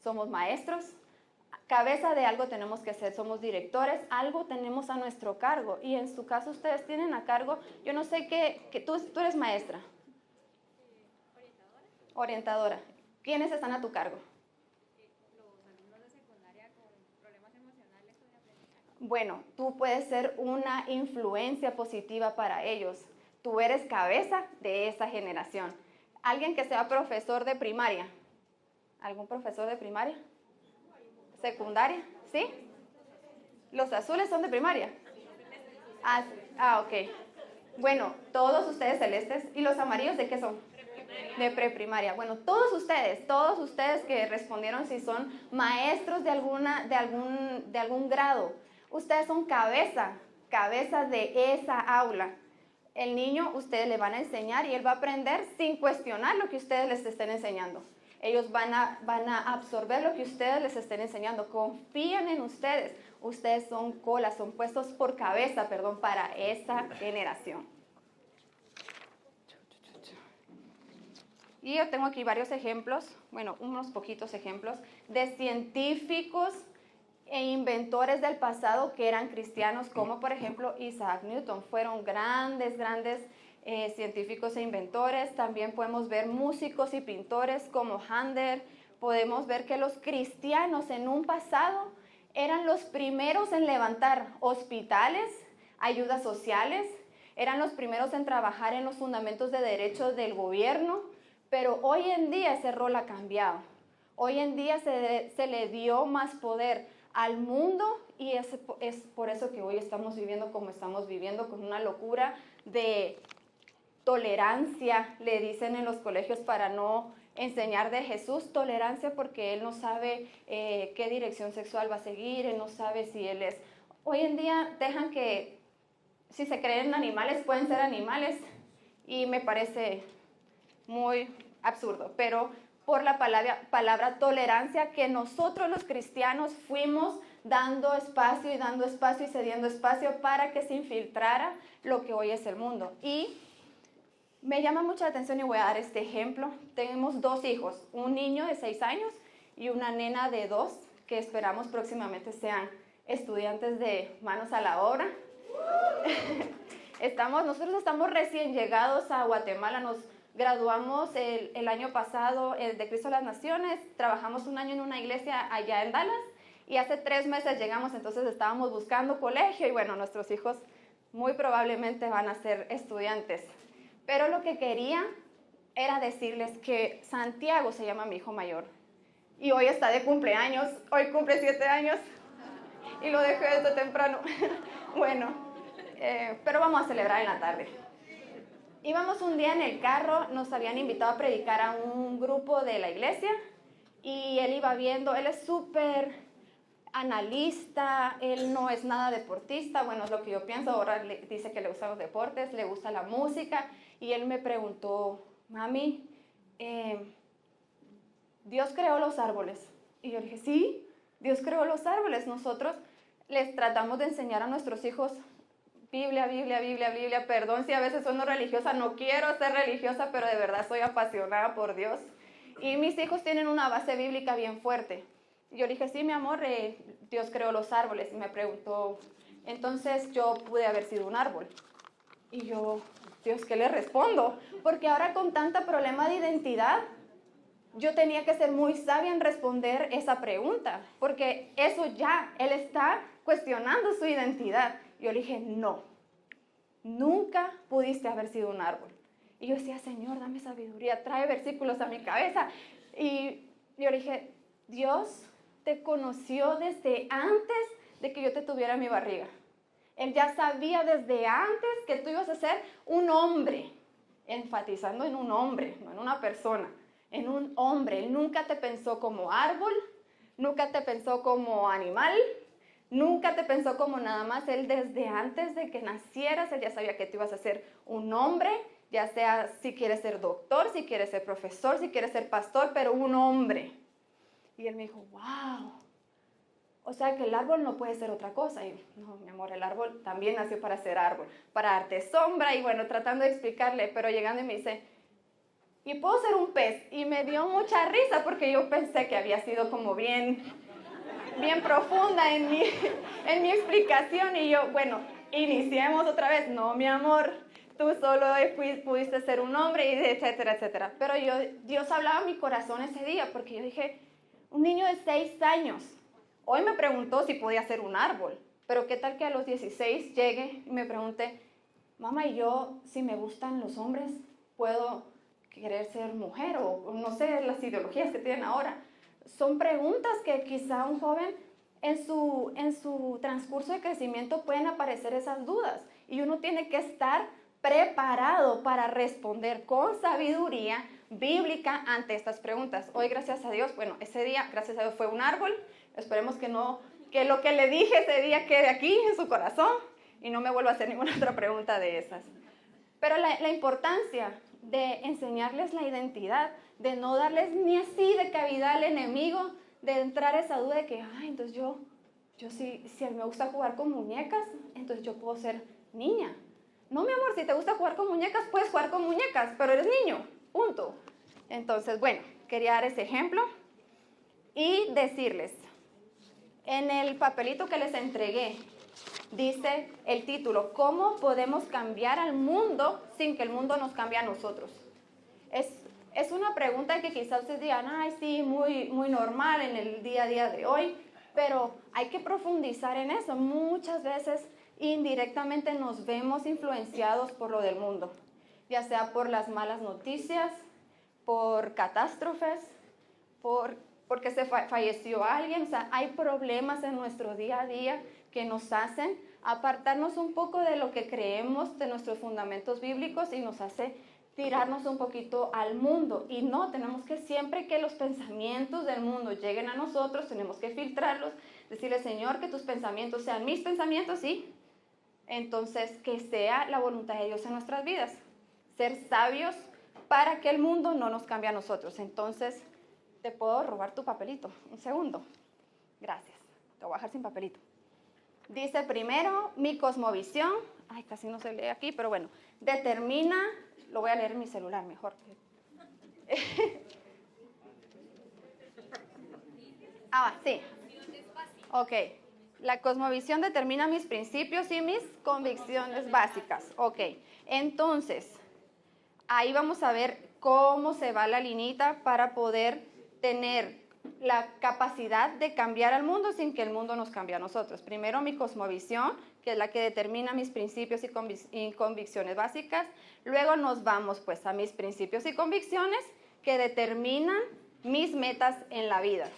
[SPEAKER 2] somos maestros. Cabeza de algo tenemos que ser, somos directores, algo tenemos a nuestro cargo. Y en su caso ustedes tienen a cargo, yo no sé qué tú eres maestra. Orientadora. ¿Quiénes están a tu cargo?
[SPEAKER 1] Los alumnos de secundaria con problemas emocionales o de aprendizaje.
[SPEAKER 2] Bueno, tú puedes ser una influencia positiva para ellos. Tú eres cabeza de esa generación. ¿Alguien que sea profesor de primaria? ¿Algún profesor de primaria? ¿Secundaria? ¿Sí? ¿Los azules son de primaria? Ok. Bueno, todos ustedes celestes. ¿Y los amarillos de qué son? De preprimaria. Bueno, todos ustedes que respondieron si son maestros de algún grado, ustedes son cabeza de esa aula. El niño, ustedes le van a enseñar y él va a aprender sin cuestionar lo que ustedes les estén enseñando. Ellos van a absorber lo que ustedes les estén enseñando. Confían en ustedes. Ustedes son colas, son puestos por cabeza, para esa generación. Y yo tengo aquí varios ejemplos, unos poquitos ejemplos, de científicos e inventores del pasado que eran cristianos, como por ejemplo Isaac Newton. Fueron grandes científicos e inventores. También podemos ver músicos y pintores como Handel. Podemos ver que los cristianos en un pasado eran los primeros en levantar hospitales, ayudas sociales, eran los primeros en trabajar en los fundamentos de derechos del gobierno, pero hoy en día ese rol ha cambiado. Hoy en día se le dio más poder al mundo y es por eso que hoy estamos viviendo como estamos viviendo, con una locura de tolerancia, le dicen en los colegios para no enseñar de Jesús. Tolerancia porque él no sabe qué dirección sexual va a seguir, él no sabe si él es... Hoy en día dejan que si se creen animales pueden ser animales y me parece muy absurdo, pero por la palabra tolerancia que nosotros los cristianos fuimos dando espacio y cediendo espacio para que se infiltrara lo que hoy es el mundo. Y me llama mucho la atención y voy a dar este ejemplo. Tenemos 2 hijos, un niño de 6 años y una nena de 2, que esperamos próximamente sean estudiantes de manos a la obra. Nosotros estamos recién llegados a Guatemala, nos graduamos el año pasado de Cristo a las Naciones, trabajamos un año en una iglesia allá en Dallas y hace 3 meses llegamos, entonces estábamos buscando colegio y nuestros hijos muy probablemente van a ser estudiantes. Pero lo que quería era decirles que Santiago se llama mi hijo mayor y hoy está de cumpleaños, hoy cumple 7 años y lo dejé desde temprano. Pero vamos a celebrar en la tarde. Íbamos un día en el carro, nos habían invitado a predicar a un grupo de la iglesia y él iba viendo, él es súper analista, él no es nada deportista, es lo que yo pienso. Ahora dice que le gustan los deportes, le gusta la música y él me preguntó, mami, ¿Dios creó los árboles? Y yo le dije, sí, Dios creó los árboles. Nosotros les tratamos de enseñar a nuestros hijos Biblia, perdón si a veces sueno religiosa, no quiero ser religiosa, pero de verdad soy apasionada por Dios. Y mis hijos tienen una base bíblica bien fuerte. Y yo le dije, sí, mi amor, Dios creó los árboles. Y me preguntó, entonces yo pude haber sido un árbol. Y yo, Dios, ¿qué le respondo? Porque ahora con tanta problema de identidad, yo tenía que ser muy sabia en responder esa pregunta. Porque eso ya, él está cuestionando su identidad. Yo le dije, no, nunca pudiste haber sido un árbol. Y yo decía, Señor, dame sabiduría, trae versículos a mi cabeza. Y yo le dije, Dios te conoció desde antes de que yo te tuviera en mi barriga. Él ya sabía desde antes que tú ibas a ser un hombre, enfatizando en un hombre, no en una persona, en un hombre. Él nunca te pensó como árbol, nunca te pensó como animal, nunca te pensó como nada más. Él desde antes de que nacieras, Él ya sabía que tú ibas a ser un hombre, ya sea si quieres ser doctor, si quieres ser profesor, si quieres ser pastor, pero un hombre. Y él me dijo, wow, o sea que el árbol no puede ser otra cosa. Y no, mi amor, el árbol también nació para ser árbol, para darte sombra. Y bueno, tratando de explicarle, pero llegando y me dice, ¿y puedo ser un pez? Y me dio mucha risa porque yo pensé que había sido como bien profunda en mi explicación. Y yo, bueno, iniciemos otra vez. No, mi amor, tú solo pudiste ser un hombre, y etcétera, etcétera. Pero Dios hablaba a mi corazón ese día porque yo dije, un niño de 6 años, hoy me preguntó si podía ser un árbol, pero qué tal que a los 16 llegue y me pregunte, mamá, ¿y yo, si me gustan los hombres, puedo querer ser mujer? O no sé, las ideologías que tienen ahora. Son preguntas que quizá un joven en su transcurso de crecimiento pueden aparecer esas dudas. Y uno tiene que estar preparado para responder con sabiduría bíblica ante estas preguntas. Hoy, gracias a Dios, bueno, ese día, gracias a Dios, fue un árbol. Esperemos que lo que le dije ese día quede aquí en su corazón y no me vuelva a hacer ninguna otra pregunta de esas. Pero la importancia de enseñarles la identidad, de no darles ni así de cabida al enemigo, de entrar esa duda de que, entonces yo si me gusta jugar con muñecas, entonces yo puedo ser niña. No, mi amor, si te gusta jugar con muñecas, puedes jugar con muñecas, pero eres niño, punto. Entonces, bueno, quería dar ese ejemplo y decirles, en el papelito que les entregué, dice el título, ¿cómo podemos cambiar al mundo sin que el mundo nos cambie a nosotros? Es una pregunta que quizás ustedes digan, sí, muy, muy normal en el día a día de hoy, pero hay que profundizar en eso. Muchas veces indirectamente nos vemos influenciados por lo del mundo, ya sea por las malas noticias, por catástrofes, porque se falleció alguien. O sea, hay problemas en nuestro día a día que nos hacen apartarnos un poco de lo que creemos, de nuestros fundamentos bíblicos, y nos hace tirarnos un poquito al mundo. Y no, tenemos que siempre que los pensamientos del mundo lleguen a nosotros, tenemos que filtrarlos, decirle, Señor, que tus pensamientos sean mis pensamientos, sí. Entonces, que sea la voluntad de Dios en nuestras vidas. Ser sabios para que el mundo no nos cambie a nosotros. Entonces, ¿te puedo robar tu papelito? Un segundo. Gracias. Te voy a dejar sin papelito. Dice primero, mi cosmovisión, casi no se lee aquí, pero bueno, determina, lo voy a leer en mi celular mejor. Sí. Ok. La cosmovisión determina mis principios y mis convicciones básicas. Ok. Entonces, ahí vamos a ver cómo se va la linita para poder tener la capacidad de cambiar al mundo sin que el mundo nos cambie a nosotros. Primero, mi cosmovisión, que es la que determina mis principios y convicciones básicas. Luego nos vamos pues a mis principios y convicciones que determinan mis metas en la vida.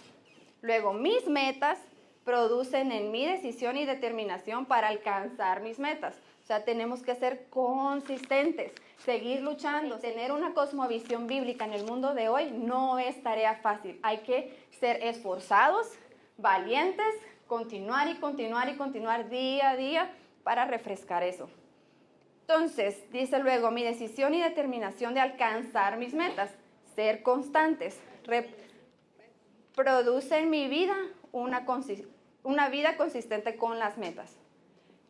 [SPEAKER 2] Luego, mis metas producen en mí decisión y determinación para alcanzar mis metas. O sea, tenemos que ser consistentes, seguir luchando. Tener una cosmovisión bíblica en el mundo de hoy no es tarea fácil. Hay que ser esforzados, valientes, continuar y continuar y continuar día a día para refrescar eso. Entonces, dice luego, mi decisión y determinación de alcanzar mis metas, ser constantes, produce en mi vida una vida consistente con las metas.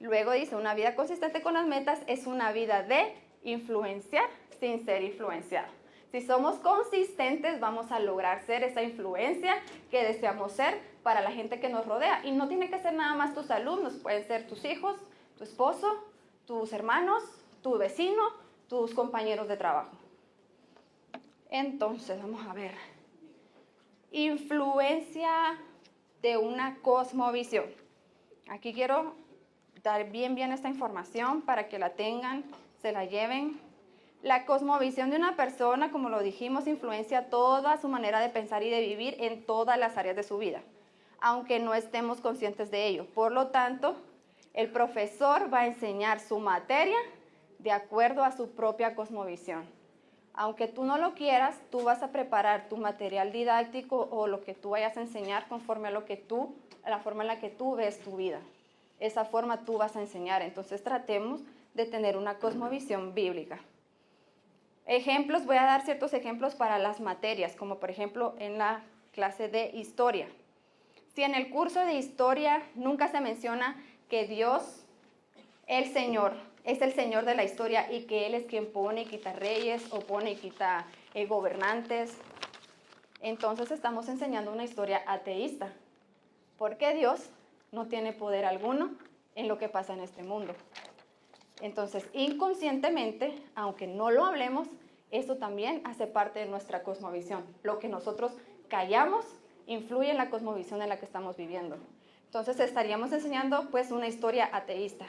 [SPEAKER 2] Luego dice, una vida consistente con las metas es una vida de influenciar sin ser influenciado. Si somos consistentes, vamos a lograr ser esa influencia que deseamos ser para la gente que nos rodea. Y no tiene que ser nada más tus alumnos, pueden ser tus hijos, tu esposo, tus hermanos, tu vecino, tus compañeros de trabajo. Entonces, vamos a ver. Influencia de una cosmovisión. Aquí quiero dar bien esta información para que la tengan, se la lleven. La cosmovisión de una persona, como lo dijimos, influencia toda su manera de pensar y de vivir en todas las áreas de su vida, aunque no estemos conscientes de ello. Por lo tanto, El profesor va a enseñar su materia de acuerdo a su propia cosmovisión. Aunque tú no lo quieras, tú vas a preparar tu material didáctico o lo que tú vayas a enseñar conforme a la forma en la que tú ves tu vida. Esa forma tú vas a enseñar. Entonces tratemos de tener una cosmovisión bíblica. Ejemplos, voy a dar ciertos ejemplos para las materias, como por ejemplo en la clase de historia. Si en el curso de historia nunca se menciona que Dios, el Señor, es el Señor de la historia y que Él es quien pone y quita reyes o pone y quita gobernantes, entonces estamos enseñando una historia ateísta, porque Dios no tiene poder alguno en lo que pasa en este mundo. Entonces, inconscientemente, aunque no lo hablemos, eso también hace parte de nuestra cosmovisión. Lo que nosotros callamos influye en la cosmovisión en la que estamos viviendo. Entonces, estaríamos enseñando pues una historia ateísta.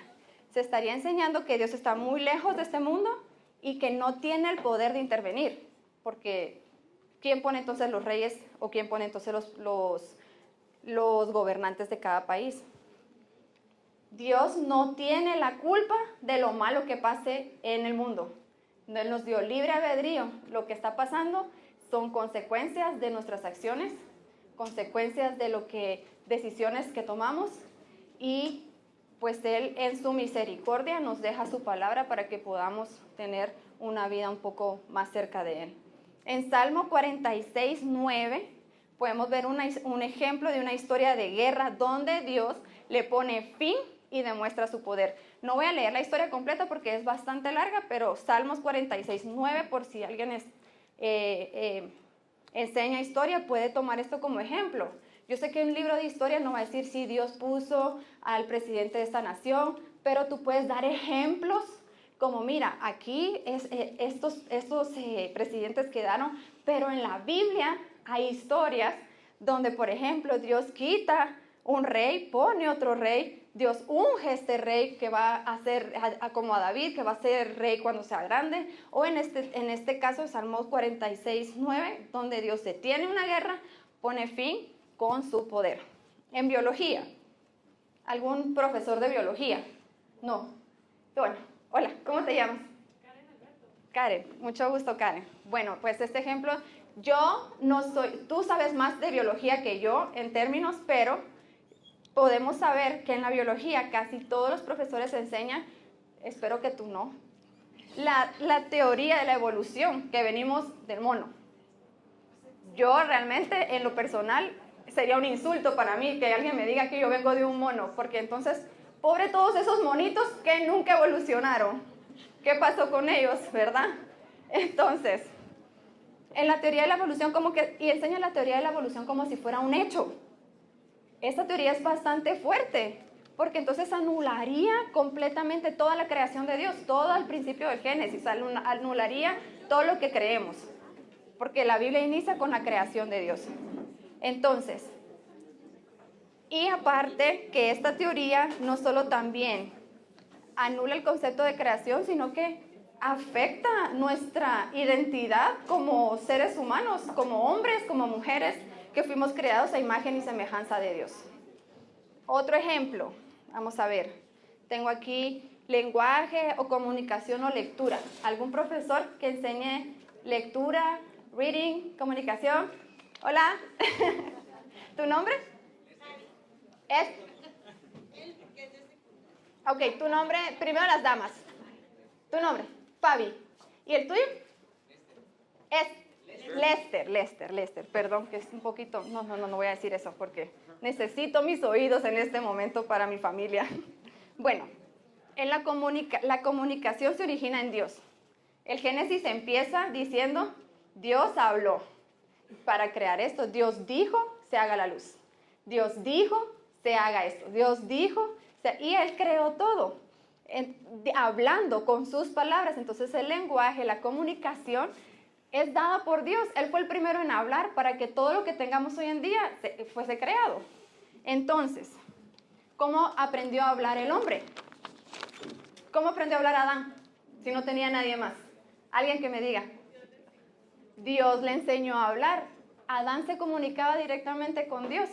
[SPEAKER 2] Se estaría enseñando que Dios está muy lejos de este mundo y que no tiene el poder de intervenir, porque ¿quién pone entonces los reyes o quién pone entonces los gobernantes de cada país? Dios no tiene la culpa de lo malo que pase en el mundo. Él nos dio libre albedrío. Lo que está pasando son consecuencias de nuestras acciones, consecuencias de decisiones que tomamos, y pues Él en su misericordia nos deja su palabra para que podamos tener una vida un poco más cerca de Él. En Salmo 46, 9 podemos ver un ejemplo de una historia de guerra donde Dios le pone fin y demuestra su poder. No voy a leer la historia completa porque es bastante larga, pero Salmos 46, 9, por si alguien enseña historia, puede tomar esto como ejemplo. Yo sé que un libro de historia no va a decir si Dios puso al presidente de esta nación, pero tú puedes dar ejemplos como, mira, aquí estos presidentes quedaron, pero en la Biblia hay historias donde, por ejemplo, Dios quita un rey, pone otro rey, Dios unge este rey que va a ser como a David, que va a ser rey cuando sea grande, o en este caso, Salmos 46, 9, donde Dios detiene una guerra, pone fin con su poder. En biología, ¿algún profesor de biología? No. Bueno, hola, ¿cómo te llamas?
[SPEAKER 1] Karen Alberto.
[SPEAKER 2] Karen, mucho gusto, Karen. Bueno, pues este ejemplo, tú sabes más de biología que yo en términos, pero podemos saber que en la biología casi todos los profesores enseñan, espero que tú no, la teoría de la evolución, que venimos del mono. Yo realmente, en lo personal, sería un insulto para mí que alguien me diga que yo vengo de un mono, porque entonces, pobre todos esos monitos que nunca evolucionaron. ¿Qué pasó con ellos, verdad? Entonces, en la teoría de la evolución, y enseña la teoría de la evolución como si fuera un hecho. Esta teoría es bastante fuerte, porque entonces anularía completamente toda la creación de Dios, todo el principio del Génesis, anularía todo lo que creemos, porque la Biblia inicia con la creación de Dios. Entonces, y aparte que esta teoría no solo también anula el concepto de creación, sino que afecta nuestra identidad como seres humanos, como hombres, como mujeres, que fuimos creados a imagen y semejanza de Dios. Otro ejemplo, vamos a ver, tengo aquí lenguaje o comunicación o lectura. ¿Algún profesor que enseñe lectura, reading, comunicación? Hola, ¿tu nombre? Es. Ok, tu nombre, primero las damas. Tu nombre, Fabi. ¿Y el tuyo? Es Lester, perdón, que es un poquito, no voy a decir eso porque necesito mis oídos en este momento para mi familia. Bueno, la comunicación se origina en Dios. El Génesis empieza diciendo, Dios habló para crear esto. Dios dijo, se haga la luz. Dios dijo, se haga esto. Dios dijo, y Él creó todo, hablando con sus palabras. Entonces el lenguaje, la comunicación es dada por Dios. Él fue el primero en hablar para que todo lo que tengamos hoy en día fuese creado. Entonces, ¿cómo aprendió a hablar el hombre? ¿Cómo aprendió a hablar Adán si no tenía nadie más? Alguien que me diga. Dios le enseñó a hablar. Adán se comunicaba directamente con Dios.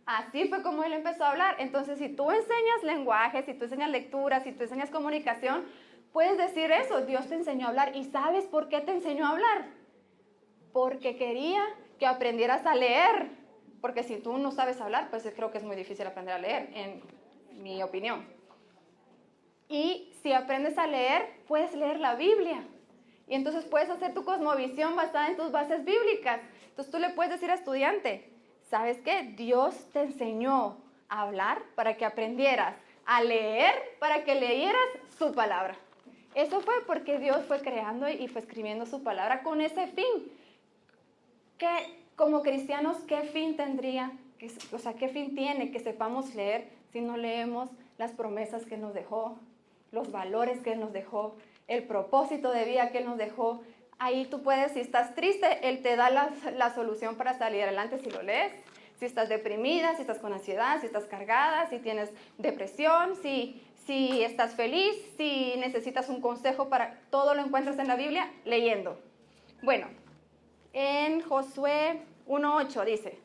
[SPEAKER 2] Así fue como él empezó a hablar. Entonces, si tú enseñas lenguaje, si tú enseñas lectura, si tú enseñas comunicación, puedes decir eso, Dios te enseñó a hablar. ¿Y sabes por qué te enseñó a hablar? Porque quería que aprendieras a leer. Porque si tú no sabes hablar, pues creo que es muy difícil aprender a leer, en mi opinión. Y si aprendes a leer, puedes leer la Biblia. Y entonces puedes hacer tu cosmovisión basada en tus bases bíblicas. Entonces tú le puedes decir a estudiante, ¿sabes qué? Dios te enseñó a hablar para que aprendieras a leer, para que leyeras su palabra. Eso fue porque Dios fue creando y fue escribiendo su palabra con ese fin. Como cristianos, ¿qué fin tendría? O sea, ¿qué fin tiene que sepamos leer si no leemos las promesas que nos dejó, los valores que Él nos dejó, el propósito de vida que Él nos dejó? Ahí tú puedes, si estás triste, Él te da la solución para salir adelante si lo lees. Si estás deprimida, si estás con ansiedad, si estás cargada, si tienes depresión, si estás feliz, si necesitas un consejo para todo lo encuentras en la Biblia leyendo. Bueno, en Josué 1:8 dice,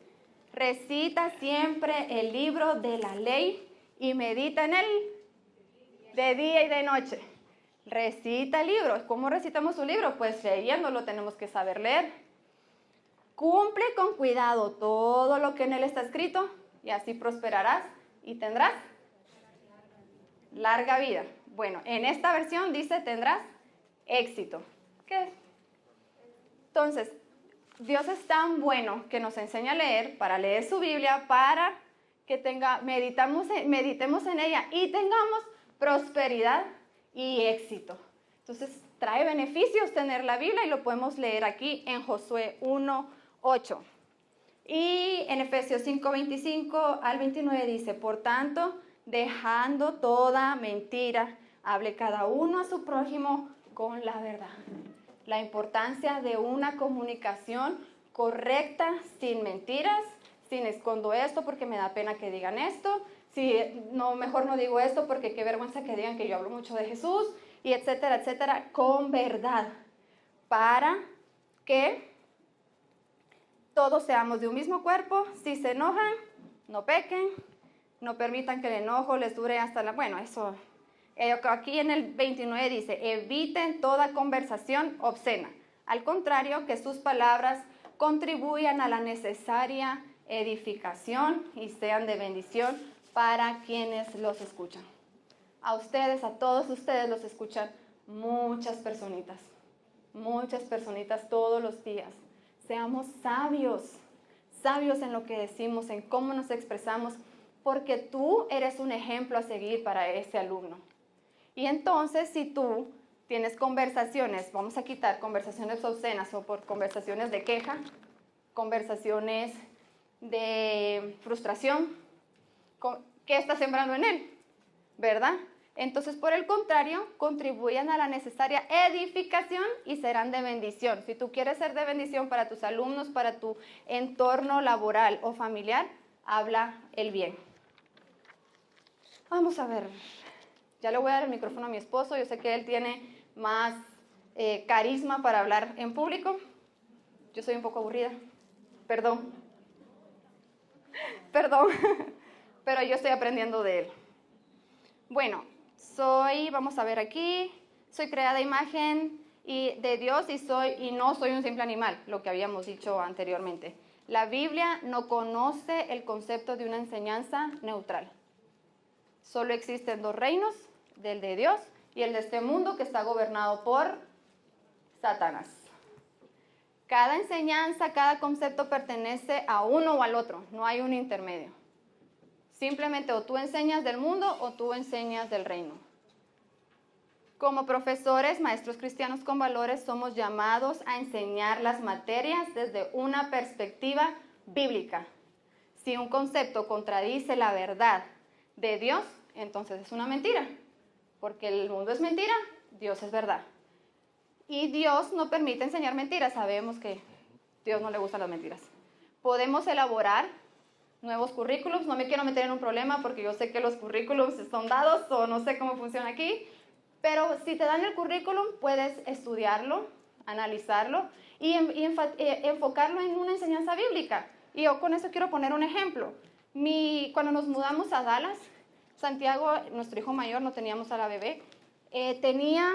[SPEAKER 2] recita siempre el libro de la ley y medita en él de día y de noche. Recita el libro. ¿Cómo recitamos un libro? Pues leyéndolo, tenemos que saber leer. Cumple con cuidado todo lo que en él está escrito y así prosperarás y tendrás larga vida. Bueno, en esta versión dice tendrás éxito. ¿Qué? Entonces, Dios es tan bueno que nos enseña a leer, para leer su Biblia, para que meditemos en ella y tengamos prosperidad y éxito. Entonces, trae beneficios tener la Biblia y lo podemos leer aquí en Josué 1:8. Y en Efesios 5:25 al 29 dice, por tanto, dejando toda mentira, hable cada uno a su prójimo con la verdad. La importancia de una comunicación correcta, sin mentiras, sin escondo esto porque me da pena que digan esto, mejor no digo esto porque qué vergüenza que digan que yo hablo mucho de Jesús, y etcétera, etcétera, con verdad, para que todos seamos de un mismo cuerpo. Si se enojan, no pequen, no permitan que el enojo les dure hasta la... Bueno, eso... Aquí en el 29 dice, eviten toda conversación obscena. Al contrario, que sus palabras contribuyan a la necesaria edificación y sean de bendición para quienes los escuchan. A ustedes, a todos ustedes los escuchan muchas personitas todos los días. Seamos sabios en lo que decimos, en cómo nos expresamos, porque tú eres un ejemplo a seguir para ese alumno. Y entonces, si tú tienes conversaciones, vamos a quitar conversaciones obscenas o por conversaciones de queja, conversaciones de frustración, ¿qué está sembrando en él? ¿Verdad? Entonces, por el contrario, contribuyan a la necesaria edificación y serán de bendición. Si tú quieres ser de bendición para tus alumnos, para tu entorno laboral o familiar, habla el bien. Vamos a ver. Ya le voy a dar el micrófono a mi esposo. Yo sé que él tiene más carisma para hablar en público. Yo soy un poco aburrida. Perdón. Pero yo estoy aprendiendo de él. Bueno, vamos a ver aquí, soy creada a imagen de Dios y no soy un simple animal, lo que habíamos dicho anteriormente. La Biblia no conoce el concepto de una enseñanza neutral. Solo existen dos reinos, del de Dios y el de este mundo que está gobernado por Satanás. Cada enseñanza, cada concepto pertenece a uno o al otro, no hay un intermedio. Simplemente o tú enseñas del mundo o tú enseñas del reino. Como profesores, maestros cristianos con valores, somos llamados a enseñar las materias desde una perspectiva bíblica. Si un concepto contradice la verdad de Dios, entonces es una mentira. Porque el mundo es mentira, Dios es verdad. Y Dios no permite enseñar mentiras. Sabemos que a Dios no le gustan las mentiras. Podemos elaborar nuevos currículums. No me quiero meter en un problema porque yo sé que los currículums son dados o no sé cómo funciona aquí. Pero si te dan el currículum, puedes estudiarlo, analizarlo y enfocarlo en una enseñanza bíblica. Y yo con eso quiero poner un ejemplo. Cuando nos mudamos a Dallas, Santiago, nuestro hijo mayor, no teníamos a la bebé, tenía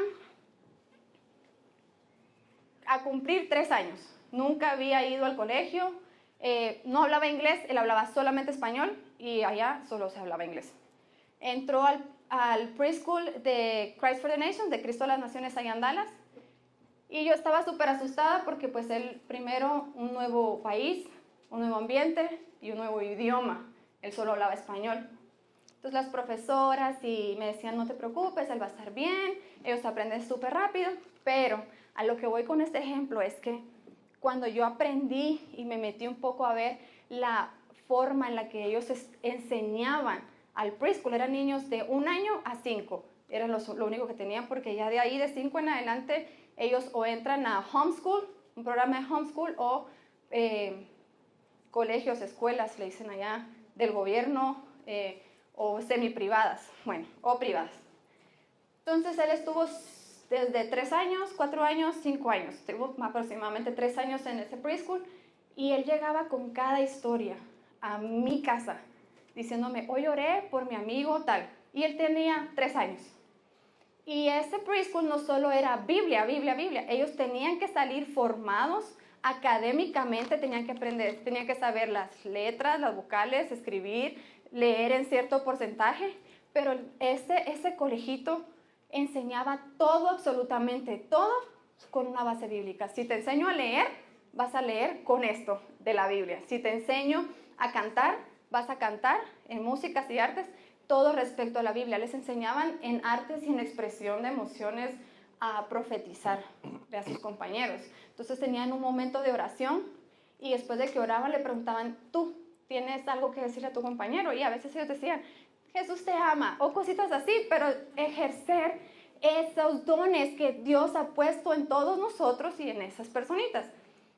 [SPEAKER 2] a cumplir 3 años. Nunca había ido al colegio, no hablaba inglés, él hablaba solamente español y allá solo se hablaba inglés. Entró al preschool de Christ for the Nations, de Cristo de las Naciones allá en Dallas, y yo estaba súper asustada porque pues él primero un nuevo país, un nuevo ambiente y un nuevo idioma. Él solo hablaba español. Entonces las profesoras me decían, no te preocupes, él va a estar bien, ellos aprenden súper rápido, pero a lo que voy con este ejemplo es que cuando yo aprendí y me metí un poco a ver la forma en la que ellos enseñaban al preschool, eran niños de 1 año a 5, era lo único que tenían, porque ya de ahí, de 5 en adelante, ellos o entran a homeschool, un programa de homeschool, o colegios, escuelas, le dicen allá, del gobierno, o semiprivadas, bueno, o privadas. Entonces él estuvo desde 3 años, 4 años, 5 años, estuvo aproximadamente 3 años en ese preschool, y él llegaba con cada historia a mi casa, diciéndome, hoy oré por mi amigo tal, y él tenía 3 años. Y ese preschool no solo era Biblia, ellos tenían que salir formados académicamente, tenían que aprender, tenían que saber las letras, las vocales, escribir, leer en cierto porcentaje, pero ese colegito enseñaba todo, absolutamente todo, con una base bíblica. Si te enseño a leer, vas a leer con esto de la Biblia. Si te enseño a cantar, vas a cantar en músicas y artes, todo respecto a la Biblia. Les enseñaban en artes y en expresión de emociones a profetizar a sus compañeros. Entonces tenían un momento de oración y después de que oraban le preguntaban, ¿tú tienes algo que decirle a tu compañero? Y a veces ellos decían, Jesús te ama, o cositas así, pero ejercer esos dones que Dios ha puesto en todos nosotros y en esas personitas.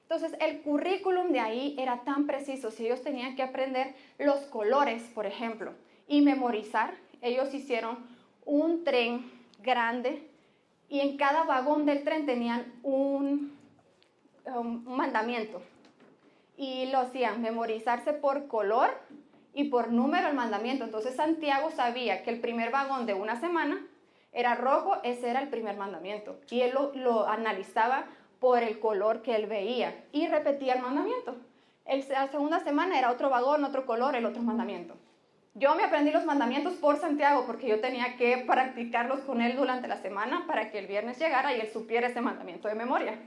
[SPEAKER 2] Entonces el currículum de ahí era tan preciso. Si ellos tenían que aprender los colores, por ejemplo, y memorizar, ellos hicieron un tren grande y en cada vagón del tren tenían un mandamiento y lo hacían memorizarse por color y por número el mandamiento. Entonces Santiago sabía que el primer vagón de una semana era rojo, ese era el primer mandamiento, y él lo analizaba por el color que él veía y repetía el mandamiento. La segunda semana era otro vagón, otro color, el otro mandamiento. Yo me aprendí los mandamientos por Santiago porque yo tenía que practicarlos con él durante la semana para que el viernes llegara y él supiera ese mandamiento de memoria.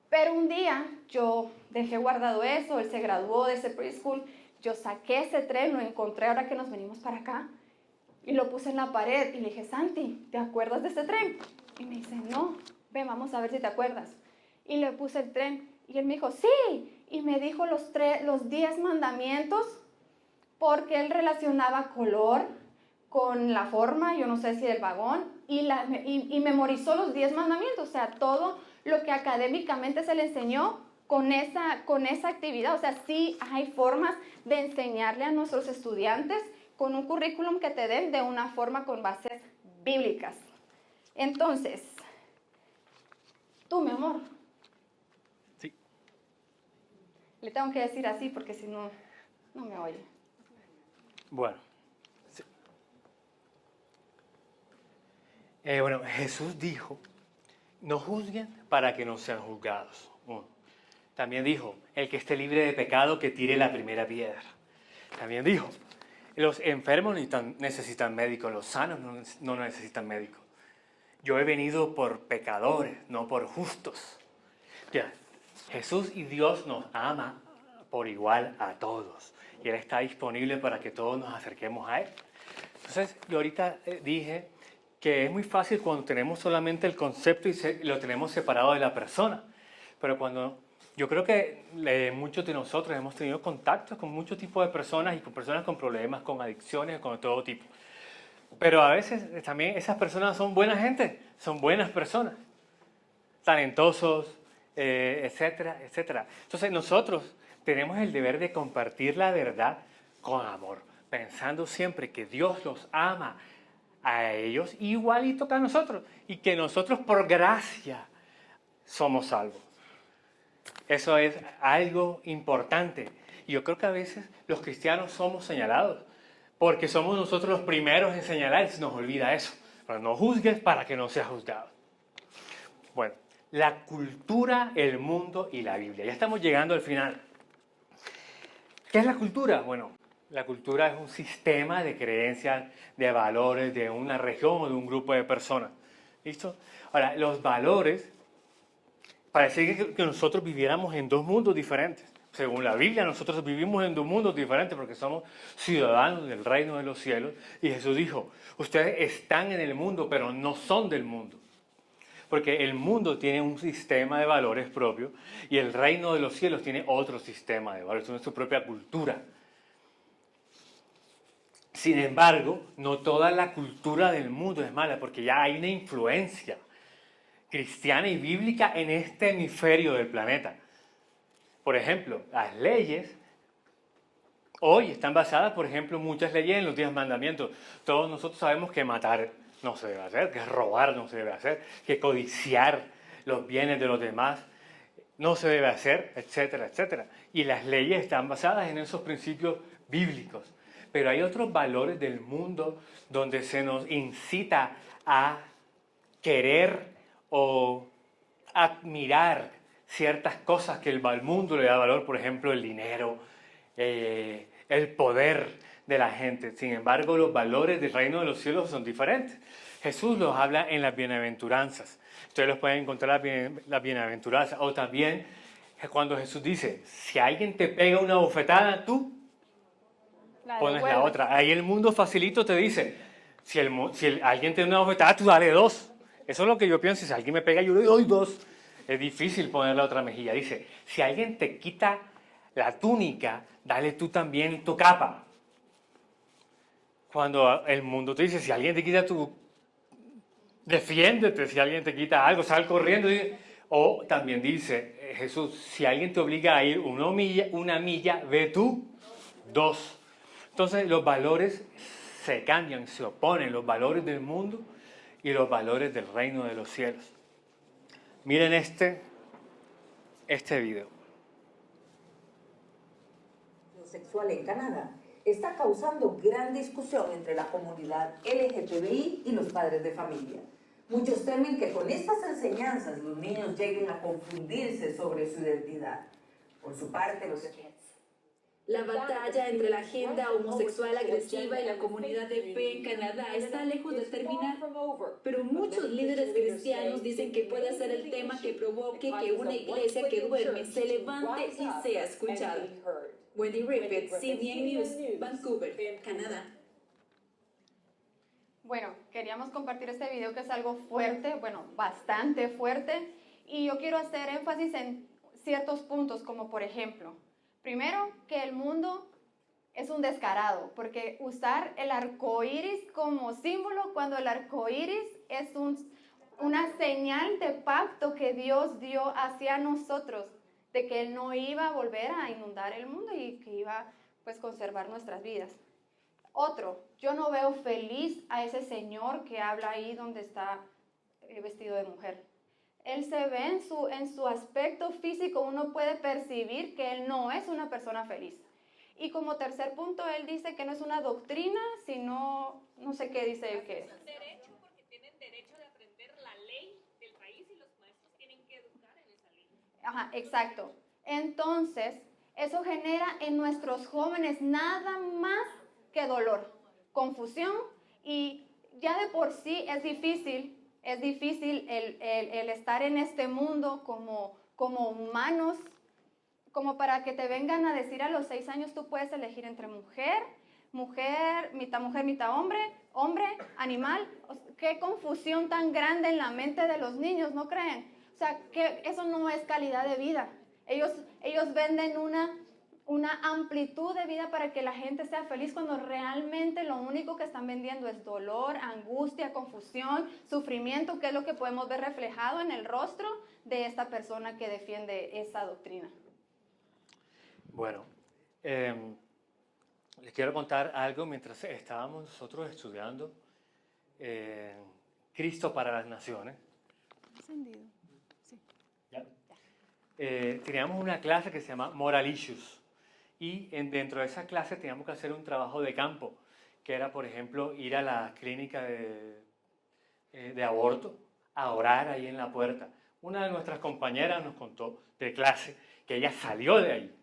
[SPEAKER 2] Pero un día yo dejé guardado eso, él se graduó de ese preschool, yo saqué ese tren, lo encontré ahora que nos venimos para acá y lo puse en la pared y le dije, Santi, ¿te acuerdas de ese tren? Y me dice, no, ven, vamos a ver si te acuerdas. Y le puse el tren y él me dijo, sí, y me dijo los 10 mandamientos, porque él relacionaba color con la forma, yo no sé si del vagón, y memorizó los 10 mandamientos, o sea, todo lo que académicamente se le enseñó con esa actividad. O sea, sí hay formas de enseñarle a nuestros estudiantes con un currículum que te den de una forma con bases bíblicas. Entonces, tú, mi amor.
[SPEAKER 3] Sí.
[SPEAKER 2] Le tengo que decir así porque si no, no me oye.
[SPEAKER 3] Bueno, sí. Bueno, Jesús dijo, no juzguen para que no sean juzgados. También dijo, el que esté libre de pecado que tire la primera piedra. También dijo, los enfermos necesitan médicos, los sanos no necesitan médicos. Yo he venido por pecadores, no por justos. Ya, Jesús y Dios nos ama por igual a todos. Y Él está disponible para que todos nos acerquemos a Él. Entonces, yo ahorita dije que es muy fácil cuando tenemos solamente el concepto y lo tenemos separado de la persona. Pero cuando yo creo que muchos de nosotros hemos tenido contactos con muchos tipos de personas y con personas con problemas, con adicciones, con todo tipo. Pero a veces también esas personas son buena gente, son buenas personas, talentosos, etcétera, etcétera. Entonces nosotros tenemos el deber de compartir la verdad con amor, pensando siempre que Dios los ama a ellos igualito que a nosotros y que nosotros por gracia somos salvos. Eso es algo importante. Y yo creo que a veces los cristianos somos señalados, porque somos nosotros los primeros en señalar y se nos olvida eso. Pero no juzgues para que no seas juzgado. Bueno, la cultura, el mundo y la Biblia. Ya estamos llegando al final. ¿Qué es la cultura? Bueno, la cultura es un sistema de creencias, de valores de una región o de un grupo de personas. ¿Listo? Ahora, los valores, parece que nosotros viviéramos en dos mundos diferentes. Según la Biblia, nosotros vivimos en dos mundos diferentes porque somos ciudadanos del reino de los cielos. Y Jesús dijo, ustedes están en el mundo, pero no son del mundo. Porque el mundo tiene un sistema de valores propio y el reino de los cielos tiene otro sistema de valores, tiene su propia cultura. Sin embargo, no toda la cultura del mundo es mala, porque ya hay una influencia cristiana y bíblica en este hemisferio del planeta. Por ejemplo, las leyes hoy están basadas, por ejemplo, muchas leyes en los 10 mandamientos. Todos nosotros sabemos que matar no se debe hacer, que robar no se debe hacer, que codiciar los bienes de los demás no se debe hacer, etcétera, etcétera. Y las leyes están basadas en esos principios bíblicos. Pero hay otros valores del mundo donde se nos incita a querer o admirar ciertas cosas que el mundo le da valor, por ejemplo, el dinero, el poder de la gente. Sin embargo, los valores del reino de los cielos son diferentes. Jesús los habla en las bienaventuranzas. Ustedes los pueden encontrar en las bienaventuranzas. O también cuando Jesús dice, si alguien te pega una bofetada, tú pones la otra. Ahí el mundo facilito te dice, si alguien te da una bofetada, tú dale 2. Eso es lo que yo pienso. Si alguien me pega, yo le doy 2. Es difícil poner la otra mejilla. Dice, si alguien te quita la túnica, dale tú también tu capa. Cuando el mundo te dice, si alguien te quita defiéndete, si alguien te quita algo, sal corriendo. O también dice Jesús, si alguien te obliga a ir una milla, ve tú 2. Entonces los valores se cambian, se oponen, los valores del mundo y los valores del reino de los cielos. Miren este video.
[SPEAKER 5] Sexual en Canadá está causando gran discusión entre la comunidad LGTBI y los padres de familia. Muchos temen que con estas enseñanzas los niños lleguen a confundirse sobre su identidad. Por su parte, los
[SPEAKER 6] La batalla entre la agenda homosexual agresiva y la comunidad de fe en Canadá está lejos de terminar, pero muchos líderes cristianos dicen que puede ser el tema que provoque que una iglesia que duerme se levante y sea escuchada. Wendy Rippett, CBN News, Vancouver, Canadá.
[SPEAKER 2] Bueno, queríamos compartir este video que es algo fuerte, bueno, bastante fuerte, y yo quiero hacer énfasis en ciertos puntos, como por ejemplo, primero, que el mundo es un descarado, porque usar el arco iris como símbolo, cuando el arco iris es una señal de pacto que Dios dio hacia nosotros, de que Él no iba a volver a inundar el mundo y que iba pues conservar nuestras vidas. Otro, yo no veo feliz a ese señor que habla ahí donde está vestido de mujer. Él se ve en su aspecto físico, uno puede percibir que él no es una persona feliz. Y como tercer punto, él dice que no es una doctrina, sino, no sé qué dice él que es.
[SPEAKER 1] Es un derecho porque tienen derecho de aprender la ley del país y los maestros tienen que educar en esa ley.
[SPEAKER 2] Ajá, exacto. Entonces, eso genera en nuestros jóvenes nada más que dolor, confusión, y ya de por sí es difícil el estar en este mundo como humanos, como para que te vengan a decir a los 6 años tú puedes elegir entre mujer, mitad mujer, mitad hombre, animal. Qué confusión tan grande en la mente de los niños, ¿no creen? O sea, que eso no es calidad de vida. Ellos venden una amplitud de vida para que la gente sea feliz cuando realmente lo único que están vendiendo es dolor, angustia, confusión, sufrimiento, que es lo que podemos ver reflejado en el rostro de esta persona que defiende esa doctrina.
[SPEAKER 3] Bueno, les quiero contar algo mientras estábamos nosotros estudiando Cristo para las Naciones.
[SPEAKER 2] Encendido. Sí.
[SPEAKER 3] ¿Ya? Teníamos una clase que se llama Moral Issues. y dentro de esa clase teníamos que hacer un trabajo de campo, que era, por ejemplo, ir a la clínica de aborto a orar ahí en la puerta. Una de nuestras compañeras nos contó de clase que ella salió de ahí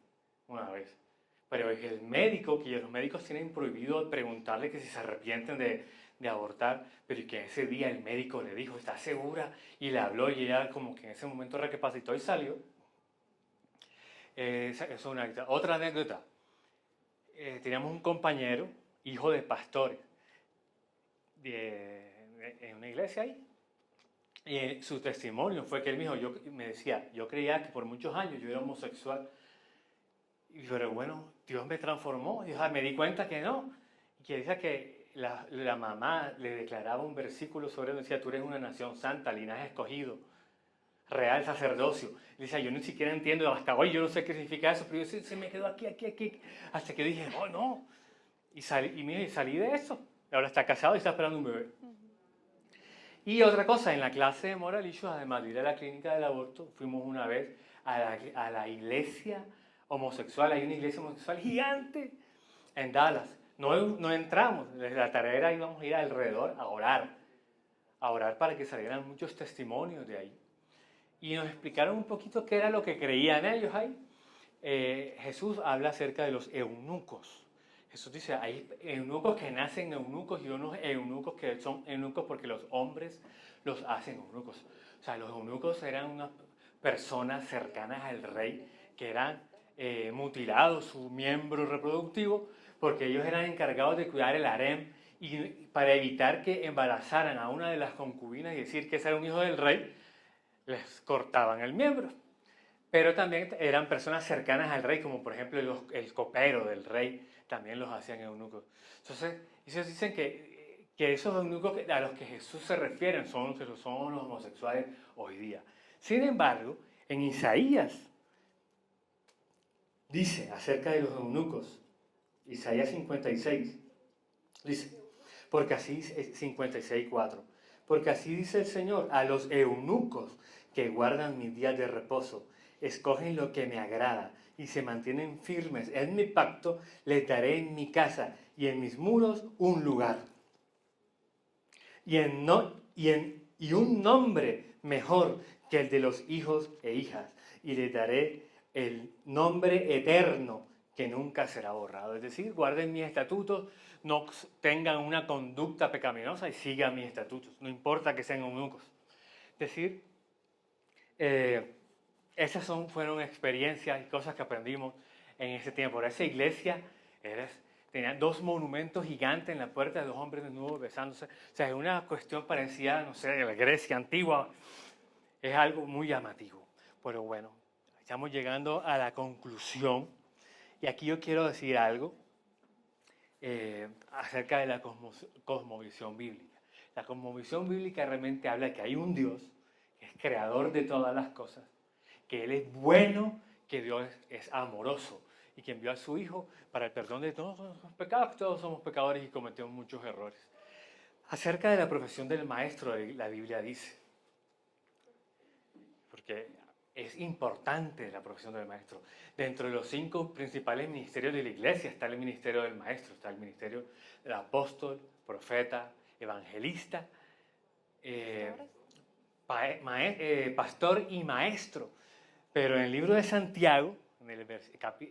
[SPEAKER 3] una vez, pero es el médico, que los médicos tienen prohibido preguntarle que si se arrepienten de abortar, pero que ese día el médico le dijo, ¿estás segura? Y le habló y ella como que en ese momento recapacitó y salió. Esa es una anécdota. Otra anécdota, teníamos un compañero, hijo de pastores, en una iglesia ahí, y su testimonio fue que él me decía, yo creía que por muchos años yo era homosexual, pero bueno, Dios me transformó, me di cuenta que no, y que decía que la mamá le declaraba un versículo sobre él, decía, tú eres una nación santa, linaje escogido, real sacerdocio. Y decía, yo ni siquiera entiendo, hasta hoy yo no sé qué significa eso, pero yo se me quedó aquí, hasta que dije, oh no, y salí de eso. Ahora está casado y está esperando un bebé. Y otra cosa, en la clase de Moral Issues, además de ir a la clínica del aborto, fuimos una vez a la iglesia homosexual. Hay una iglesia homosexual gigante en Dallas. No entramos, la tarea era íbamos a ir alrededor a orar para que salieran muchos testimonios de ahí. Y nos explicaron un poquito qué era lo que creían ellos ahí. Jesús habla acerca de los eunucos. Jesús dice, hay eunucos que nacen eunucos y unos eunucos que son eunucos porque los hombres los hacen eunucos. O sea, los eunucos eran unas personas cercanas al rey que eran mutilados su miembro reproductivo porque ellos eran encargados de cuidar el harem y para evitar que embarazaran a una de las concubinas y decir que ese era un hijo del rey, les cortaban el miembro. Pero también eran personas cercanas al rey, como por ejemplo el copero del rey, también los hacían eunucos. Entonces, ellos dicen que esos eunucos a los que Jesús se refiere son los homosexuales hoy día. Sin embargo, en Isaías dice acerca de los eunucos, Isaías 56, dice, porque así, 56:4, porque así dice el Señor, a los eunucos que guardan mis días de reposo, escogen lo que me agrada y se mantienen firmes en mi pacto, les daré en mi casa y en mis muros un lugar. Y un nombre mejor que el de los hijos e hijas. Y les daré el nombre eterno que nunca será borrado. Es decir, guarden mis estatutos, no tengan una conducta pecaminosa y sigan mis estatutos. No importa que sean eunucos. Es decir, esas fueron experiencias y cosas que aprendimos en ese tiempo. Ahora, esa iglesia tenía 2 monumentos gigantes en la puerta de 2 hombres desnudos besándose. O sea, es una cuestión parecida, no sé, de la Grecia antigua. Es algo muy llamativo. Pero bueno, estamos llegando a la conclusión. Y aquí yo quiero decir algo acerca de la cosmovisión bíblica. La cosmovisión bíblica realmente habla de que hay un Dios que es creador de todas las cosas, que Él es bueno, que Dios es amoroso y que envió a su Hijo para el perdón de todos los pecados. Todos somos pecadores y cometemos muchos errores. Acerca de la profesión del maestro, la Biblia dice, porque es importante la profesión del maestro. Dentro de los 5 principales ministerios de la iglesia está el ministerio del maestro, está el ministerio del apóstol, profeta, evangelista, pastor y maestro. Pero en el libro de Santiago, en el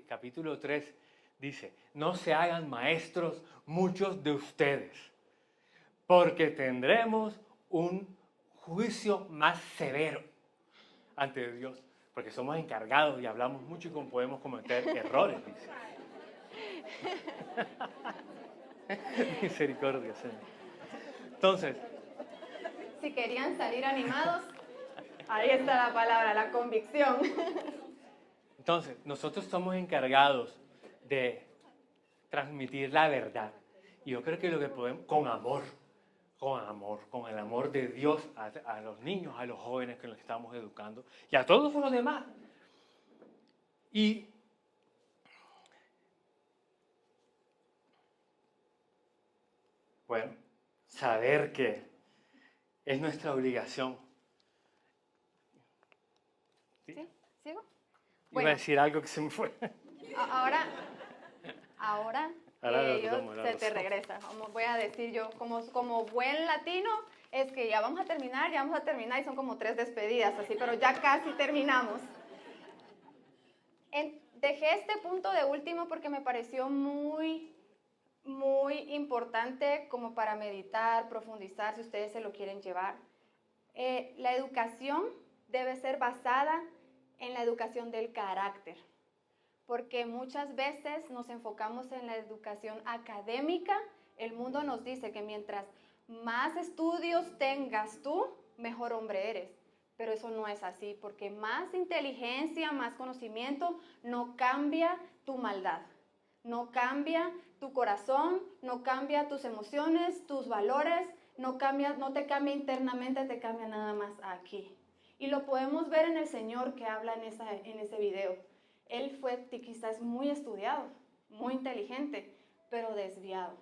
[SPEAKER 3] capítulo 3, dice, no se hagan maestros muchos de ustedes, porque tendremos un juicio más severo ante Dios, porque somos encargados y hablamos mucho y podemos cometer errores, dice. Misericordia, Señor. Entonces,
[SPEAKER 2] si querían salir animados, ahí está la palabra, la convicción.
[SPEAKER 3] Entonces, nosotros somos encargados de transmitir la verdad. Y yo creo que lo que podemos, con el amor de Dios a los niños, a los jóvenes que los estamos educando y a todos los demás. Y bueno, saber que es nuestra obligación.
[SPEAKER 2] ¿Sí? ¿Sigo?
[SPEAKER 3] Iba a decir algo que se me fue.
[SPEAKER 2] Ahora Ahora
[SPEAKER 3] Ahora
[SPEAKER 2] ellos
[SPEAKER 3] toma la
[SPEAKER 2] se te
[SPEAKER 3] razón.
[SPEAKER 2] regresa. Voy a decir yo, como buen latino, es que ya vamos a terminar, y son como 3 despedidas, así, pero ya casi terminamos. Dejé este punto de último porque me pareció muy importante como para meditar, profundizar, si ustedes se lo quieren llevar. La educación debe ser basada en la educación del carácter, porque muchas veces nos enfocamos en la educación académica. El mundo nos dice que mientras más estudios tengas tú, mejor hombre eres. Pero eso no es así, porque más inteligencia, más conocimiento no cambia tu maldad, no cambia tu corazón, no cambia tus emociones, tus valores, no te cambia internamente, te cambia nada más aquí. Y lo podemos ver en el Señor que habla en ese video. Él fue quizás muy estudiado, muy inteligente, pero desviado.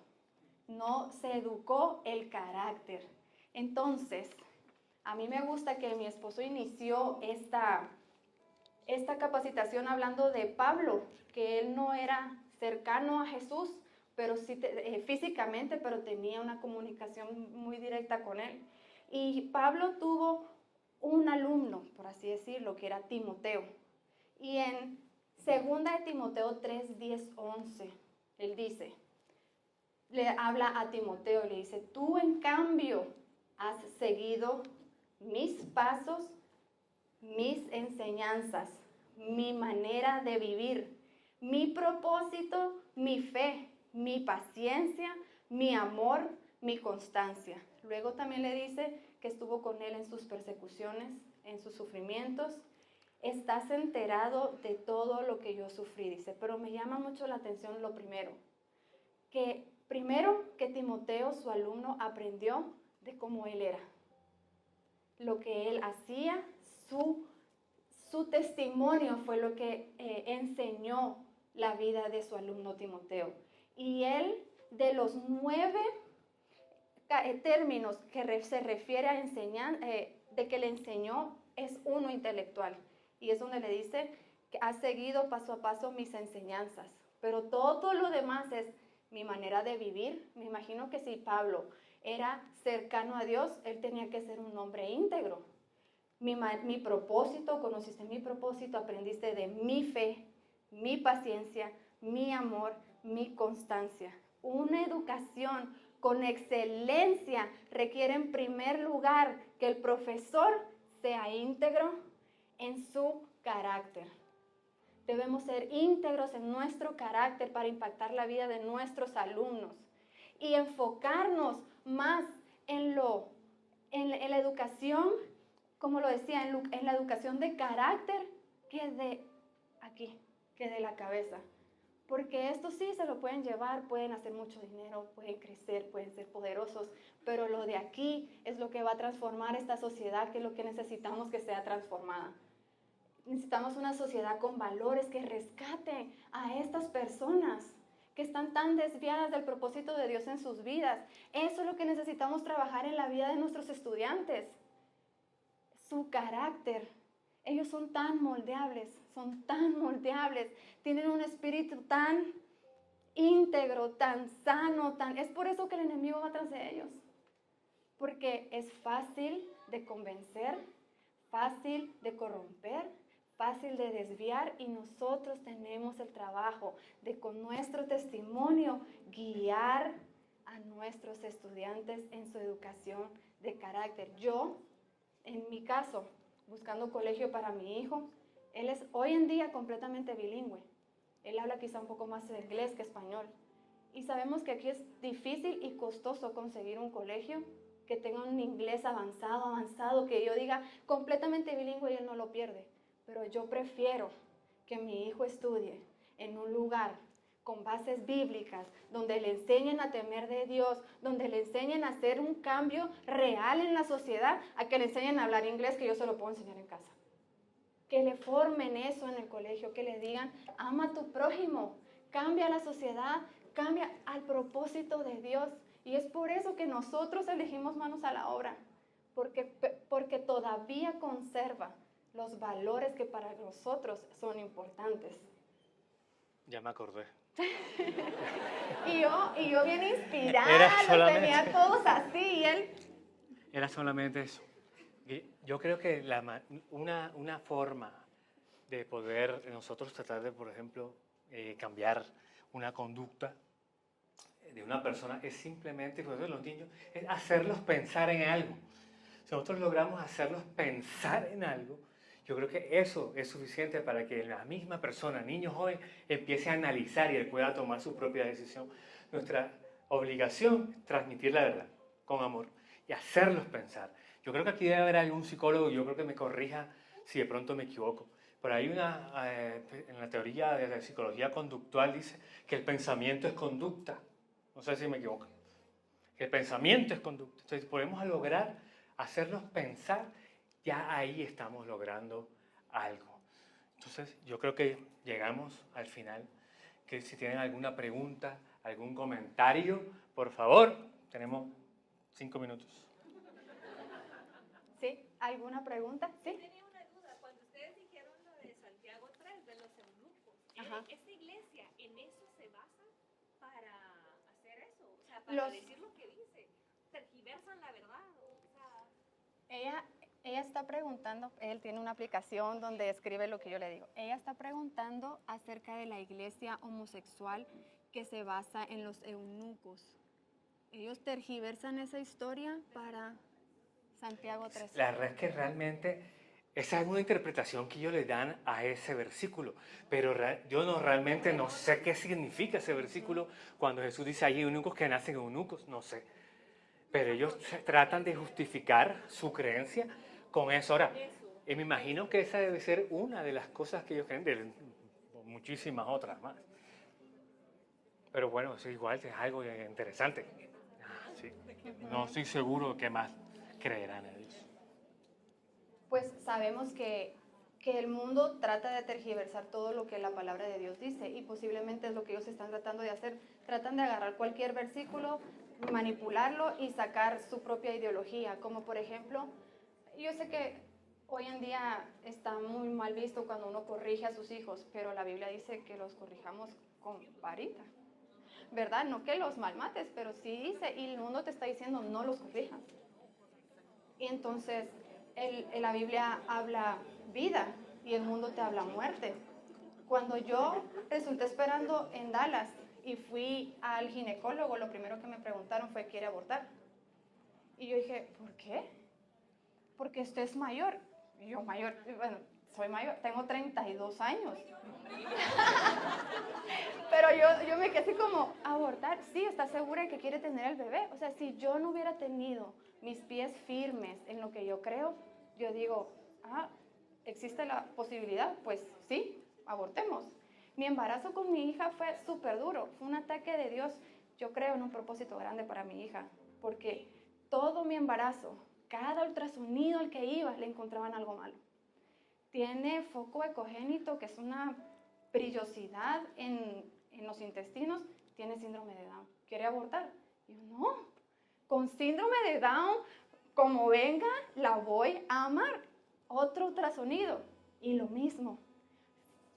[SPEAKER 2] No se educó el carácter. Entonces, a mí me gusta que mi esposo inició esta capacitación hablando de Pablo, que él no era cercano a Jesús, pero sí físicamente, pero tenía una comunicación muy directa con él. Y Pablo tuvo un alumno, por así decirlo, que era Timoteo. Y en 2 de Timoteo 3, 10, 11, él dice, le habla a Timoteo y le dice, tú en cambio has seguido mis pasos, mis enseñanzas, mi manera de vivir, mi propósito, mi fe, mi paciencia, mi amor, mi constancia. Luego también le dice que estuvo con él en sus persecuciones, en sus sufrimientos. Estás enterado de todo lo que yo sufrí, dice, pero me llama mucho la atención lo primero, que Timoteo, su alumno, aprendió de cómo él era, lo que él hacía, su testimonio fue lo que enseñó la vida de su alumno Timoteo. Y él, de los 9 términos que se refiere a enseñar, de que le enseñó, es uno intelectual. Y es donde le dice que ha seguido paso a paso mis enseñanzas. Pero todo lo demás es mi manera de vivir. Me imagino que si Pablo era cercano a Dios, él tenía que ser un hombre íntegro. Mi propósito, conociste mi propósito, aprendiste de mi fe, mi paciencia, mi amor, mi constancia. Una educación con excelencia requiere en primer lugar que el profesor sea íntegro en su carácter. Debemos ser íntegros en nuestro carácter para impactar la vida de nuestros alumnos y enfocarnos más en la educación, como lo decía, en la educación de carácter que de la cabeza. Porque esto sí se lo pueden llevar, pueden hacer mucho dinero, pueden crecer, pueden ser poderosos, pero lo de aquí es lo que va a transformar esta sociedad, que es lo que necesitamos que sea transformada. Necesitamos una sociedad con valores que rescate a estas personas que están tan desviadas del propósito de Dios en sus vidas. Eso es lo que necesitamos trabajar en la vida de nuestros estudiantes. Su carácter. Ellos son tan moldeables, tienen un espíritu tan íntegro, tan sano, es por eso que el enemigo va tras de ellos. Porque es fácil de convencer, fácil de corromper, fácil de desviar, y nosotros tenemos el trabajo de con nuestro testimonio guiar a nuestros estudiantes en su educación de carácter. Yo, en mi caso, buscando colegio para mi hijo, él es hoy en día completamente bilingüe. Él habla quizá un poco más de inglés que español. Y sabemos que aquí es difícil y costoso conseguir un colegio que tenga un inglés avanzado, que yo diga completamente bilingüe, y él no lo pierde. Pero yo prefiero que mi hijo estudie en un lugar con bases bíblicas, donde le enseñen a temer de Dios, donde le enseñen a hacer un cambio real en la sociedad, a que le enseñen a hablar inglés, que yo se lo puedo enseñar en casa. Que le formen eso en el colegio, que le digan, ama a tu prójimo, cambia la sociedad, cambia al propósito de Dios. Y es por eso que nosotros elegimos Manos a la Obra, porque todavía conserva los valores que para nosotros son importantes.
[SPEAKER 3] Ya me acordé.
[SPEAKER 2] Y yo bien inspirada,
[SPEAKER 3] Era
[SPEAKER 2] los
[SPEAKER 3] solamente-
[SPEAKER 2] tenía todos así y él...
[SPEAKER 3] Era solamente eso. Y yo creo que una forma de poder nosotros tratar de, por ejemplo, cambiar una conducta de una persona es simplemente, por ejemplo, los niños, es hacerlos pensar en algo. Si nosotros logramos hacerlos pensar en algo, yo creo que eso es suficiente para que la misma persona, niño joven, empiece a analizar y él pueda tomar su propia decisión. Nuestra obligación es transmitir la verdad con amor y hacerlos pensar. Yo creo que aquí debe haber algún psicólogo, yo creo que me corrija si de pronto me equivoco. Pero hay en la teoría de la psicología conductual dice que el pensamiento es conducta. No sé si me equivoco. Que el pensamiento es conducta. Entonces, podemos lograr hacerlos pensar, ya ahí estamos logrando algo. Entonces, yo creo que llegamos al final. Que si tienen alguna pregunta, algún comentario, por favor, tenemos 5 minutos.
[SPEAKER 2] ¿Sí? ¿Alguna pregunta? ¿Sí?
[SPEAKER 7] Tenía una duda, cuando ustedes dijeron lo de Santiago 3, de los eunucos,
[SPEAKER 2] Ajá.
[SPEAKER 7] ¿esta iglesia en eso se basa para hacer eso? O sea, para decir lo que dice, tergiversan la verdad, o sea...
[SPEAKER 2] Ella está preguntando, él tiene una aplicación donde escribe lo que yo le digo. Ella está preguntando acerca de la iglesia homosexual que se basa en los eunucos. Ellos tergiversan esa historia para Santiago 3.
[SPEAKER 3] La verdad es que realmente esa es una interpretación que ellos le dan a ese versículo, pero yo realmente no sé qué significa ese versículo cuando Jesús dice hay eunucos que nacen eunucos, no sé. Pero ellos tratan de justificar su creencia con eso. Ahora, me imagino que esa debe ser una de las cosas que ellos creen, de muchísimas otras más. Pero bueno, eso igual es algo interesante. Sí. No estoy seguro que más creerán en ellos.
[SPEAKER 2] Pues sabemos que el mundo trata de tergiversar todo lo que la palabra de Dios dice y posiblemente es lo que ellos están tratando de hacer. Tratan de agarrar cualquier versículo, manipularlo y sacar su propia ideología. Como por ejemplo, yo sé que hoy en día está muy mal visto cuando uno corrige a sus hijos, pero la Biblia dice que los corrijamos con varita, ¿verdad? No que los malmates, pero sí dice, y el mundo te está diciendo no los corrijas. Y entonces la Biblia habla vida y el mundo te habla muerte. Cuando yo resulté esperando en Dallas y fui al ginecólogo, lo primero que me preguntaron fue, ¿quiere abortar? Y yo dije, ¿por qué? Porque usted es mayor. Y yo mayor, bueno, soy mayor, tengo 32 años. Pero yo me quedé así como, ¿abortar? Sí, ¿está segura de que quiere tener el bebé? O sea, si yo no hubiera tenido mis pies firmes en lo que yo creo, yo digo, ¿existe la posibilidad? Pues sí, abortemos. Mi embarazo con mi hija fue súper duro, fue un ataque de Dios. Yo creo en un propósito grande para mi hija, porque todo mi embarazo, cada ultrasonido al que iba, le encontraban algo malo. Tiene foco ecogénito, que es una brillosidad en los intestinos, tiene síndrome de Down. ¿Quiere abortar? Y yo, no, con síndrome de Down, como venga, la voy a amar. Otro ultrasonido, y lo mismo.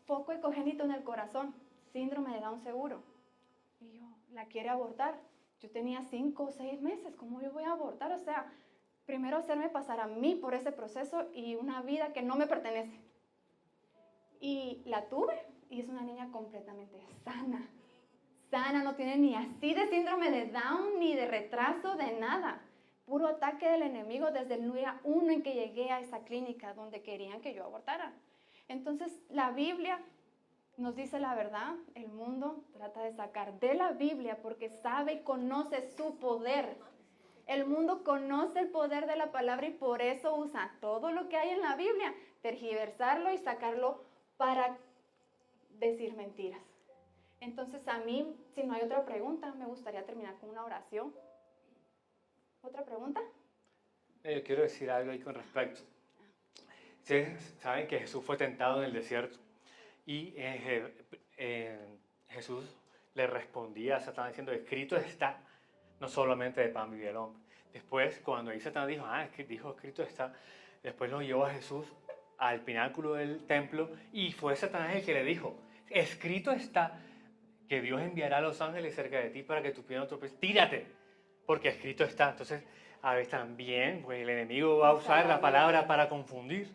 [SPEAKER 2] Foco ecogénito en el corazón, síndrome de Down seguro. Y yo, ¿la quiere abortar? Yo tenía 5 o 6 meses, ¿cómo yo voy a abortar? O sea, primero hacerme pasar a mí por ese proceso y una vida que no me pertenece. Y la tuve, y es una niña completamente sana. Sana, no tiene ni así de síndrome de Down, ni de retraso, de nada. Puro ataque del enemigo desde el día 1 en que llegué a esa clínica donde querían que yo abortara. Entonces, la Biblia nos dice la verdad, el mundo trata de sacar de la Biblia porque sabe y conoce su poder. El mundo conoce el poder de la palabra y por eso usa todo lo que hay en la Biblia, tergiversarlo y sacarlo para decir mentiras. Entonces a mí, si no hay otra pregunta, me gustaría terminar con una oración. ¿Otra pregunta?
[SPEAKER 3] Yo quiero decir algo ahí con respecto. Ustedes saben que Jesús fue tentado en el desierto y Jesús le respondía a Satanás diciendo, escrito está, no solamente de pan vive el hombre. Después, cuando ahí Satanás dijo, escrito está, después lo llevó a Jesús al pináculo del templo y fue Satanás el que le dijo, escrito está, que Dios enviará a los ángeles cerca de ti para que tu pie no tropiece. Tírate, porque escrito está. Entonces, a veces también, pues el enemigo va a usar la palabra para confundir.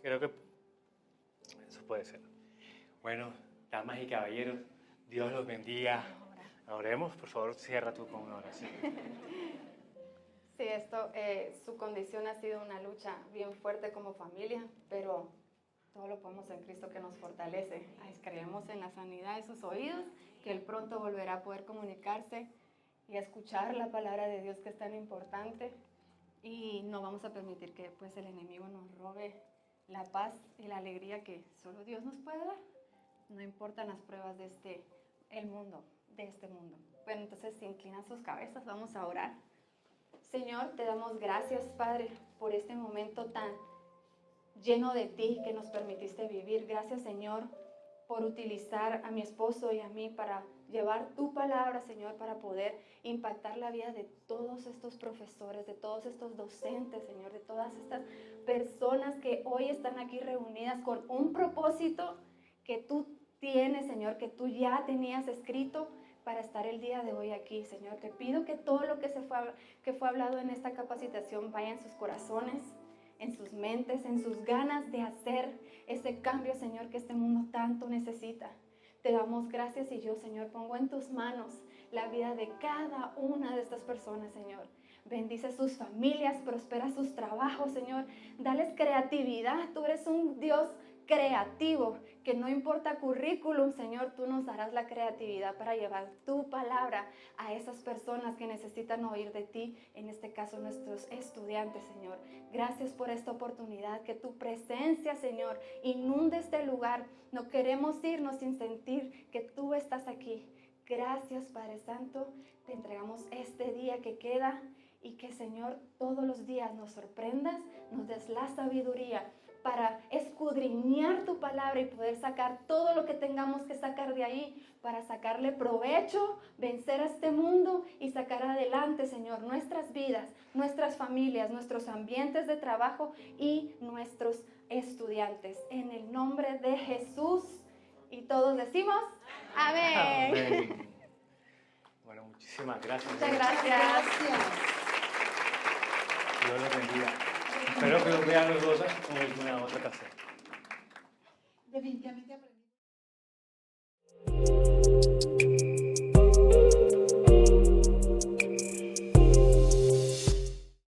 [SPEAKER 3] Creo que eso puede ser. Bueno, damas y caballeros, Dios los bendiga. Oremos, por favor, cierra tú con una oración.
[SPEAKER 2] Sí, su condición ha sido una lucha bien fuerte como familia, pero todo lo podemos en Cristo que nos fortalece. Creemos en la sanidad de sus oídos, que Él pronto volverá a poder comunicarse y a escuchar la palabra de Dios, que es tan importante. Y no vamos a permitir que pues, el enemigo nos robe la paz y la alegría que solo Dios nos puede dar. No importan las pruebas de este mundo. Bueno, entonces, si inclinan sus cabezas, vamos a orar. Señor, te damos gracias, Padre, por este momento tan lleno de ti que nos permitiste vivir. Gracias, Señor, por utilizar a mi esposo y a mí para llevar tu palabra, Señor, para poder impactar la vida de todos estos profesores, de todos estos docentes, Señor, de todas estas personas que hoy están aquí reunidas con un propósito que tú tienes, Señor, que tú ya tenías escrito para estar el día de hoy aquí, Señor. Te pido que todo lo que fue hablado en esta capacitación vaya en sus corazones, en sus mentes, en sus ganas de hacer ese cambio, Señor, que este mundo tanto necesita. Te damos gracias y yo, Señor, pongo en tus manos la vida de cada una de estas personas, Señor. Bendice sus familias, prospera sus trabajos, Señor. Dales creatividad. Tú eres un Dios creativo, que no importa currículum, Señor, tú nos darás la creatividad para llevar tu palabra a esas personas que necesitan oír de ti, en este caso nuestros estudiantes, Señor. Gracias por esta oportunidad, que tu presencia, Señor, inunde este lugar. No queremos irnos sin sentir que tú estás aquí. Gracias, Padre Santo, te entregamos este día que queda y que, Señor, todos los días nos sorprendas, nos des la sabiduría para escudriñar tu palabra y poder sacar todo lo que tengamos que sacar de ahí, para sacarle provecho, vencer a este mundo y sacar adelante, Señor, nuestras vidas, nuestras familias, nuestros ambientes de trabajo y nuestros estudiantes. En el nombre de Jesús. Y todos decimos, amén.
[SPEAKER 3] Amén. Bueno, muchísimas gracias.
[SPEAKER 2] Muchas gracias.
[SPEAKER 3] Dios los bendiga. Espero que los vean los dos con alguna otra ocasión.
[SPEAKER 8] Definitivamente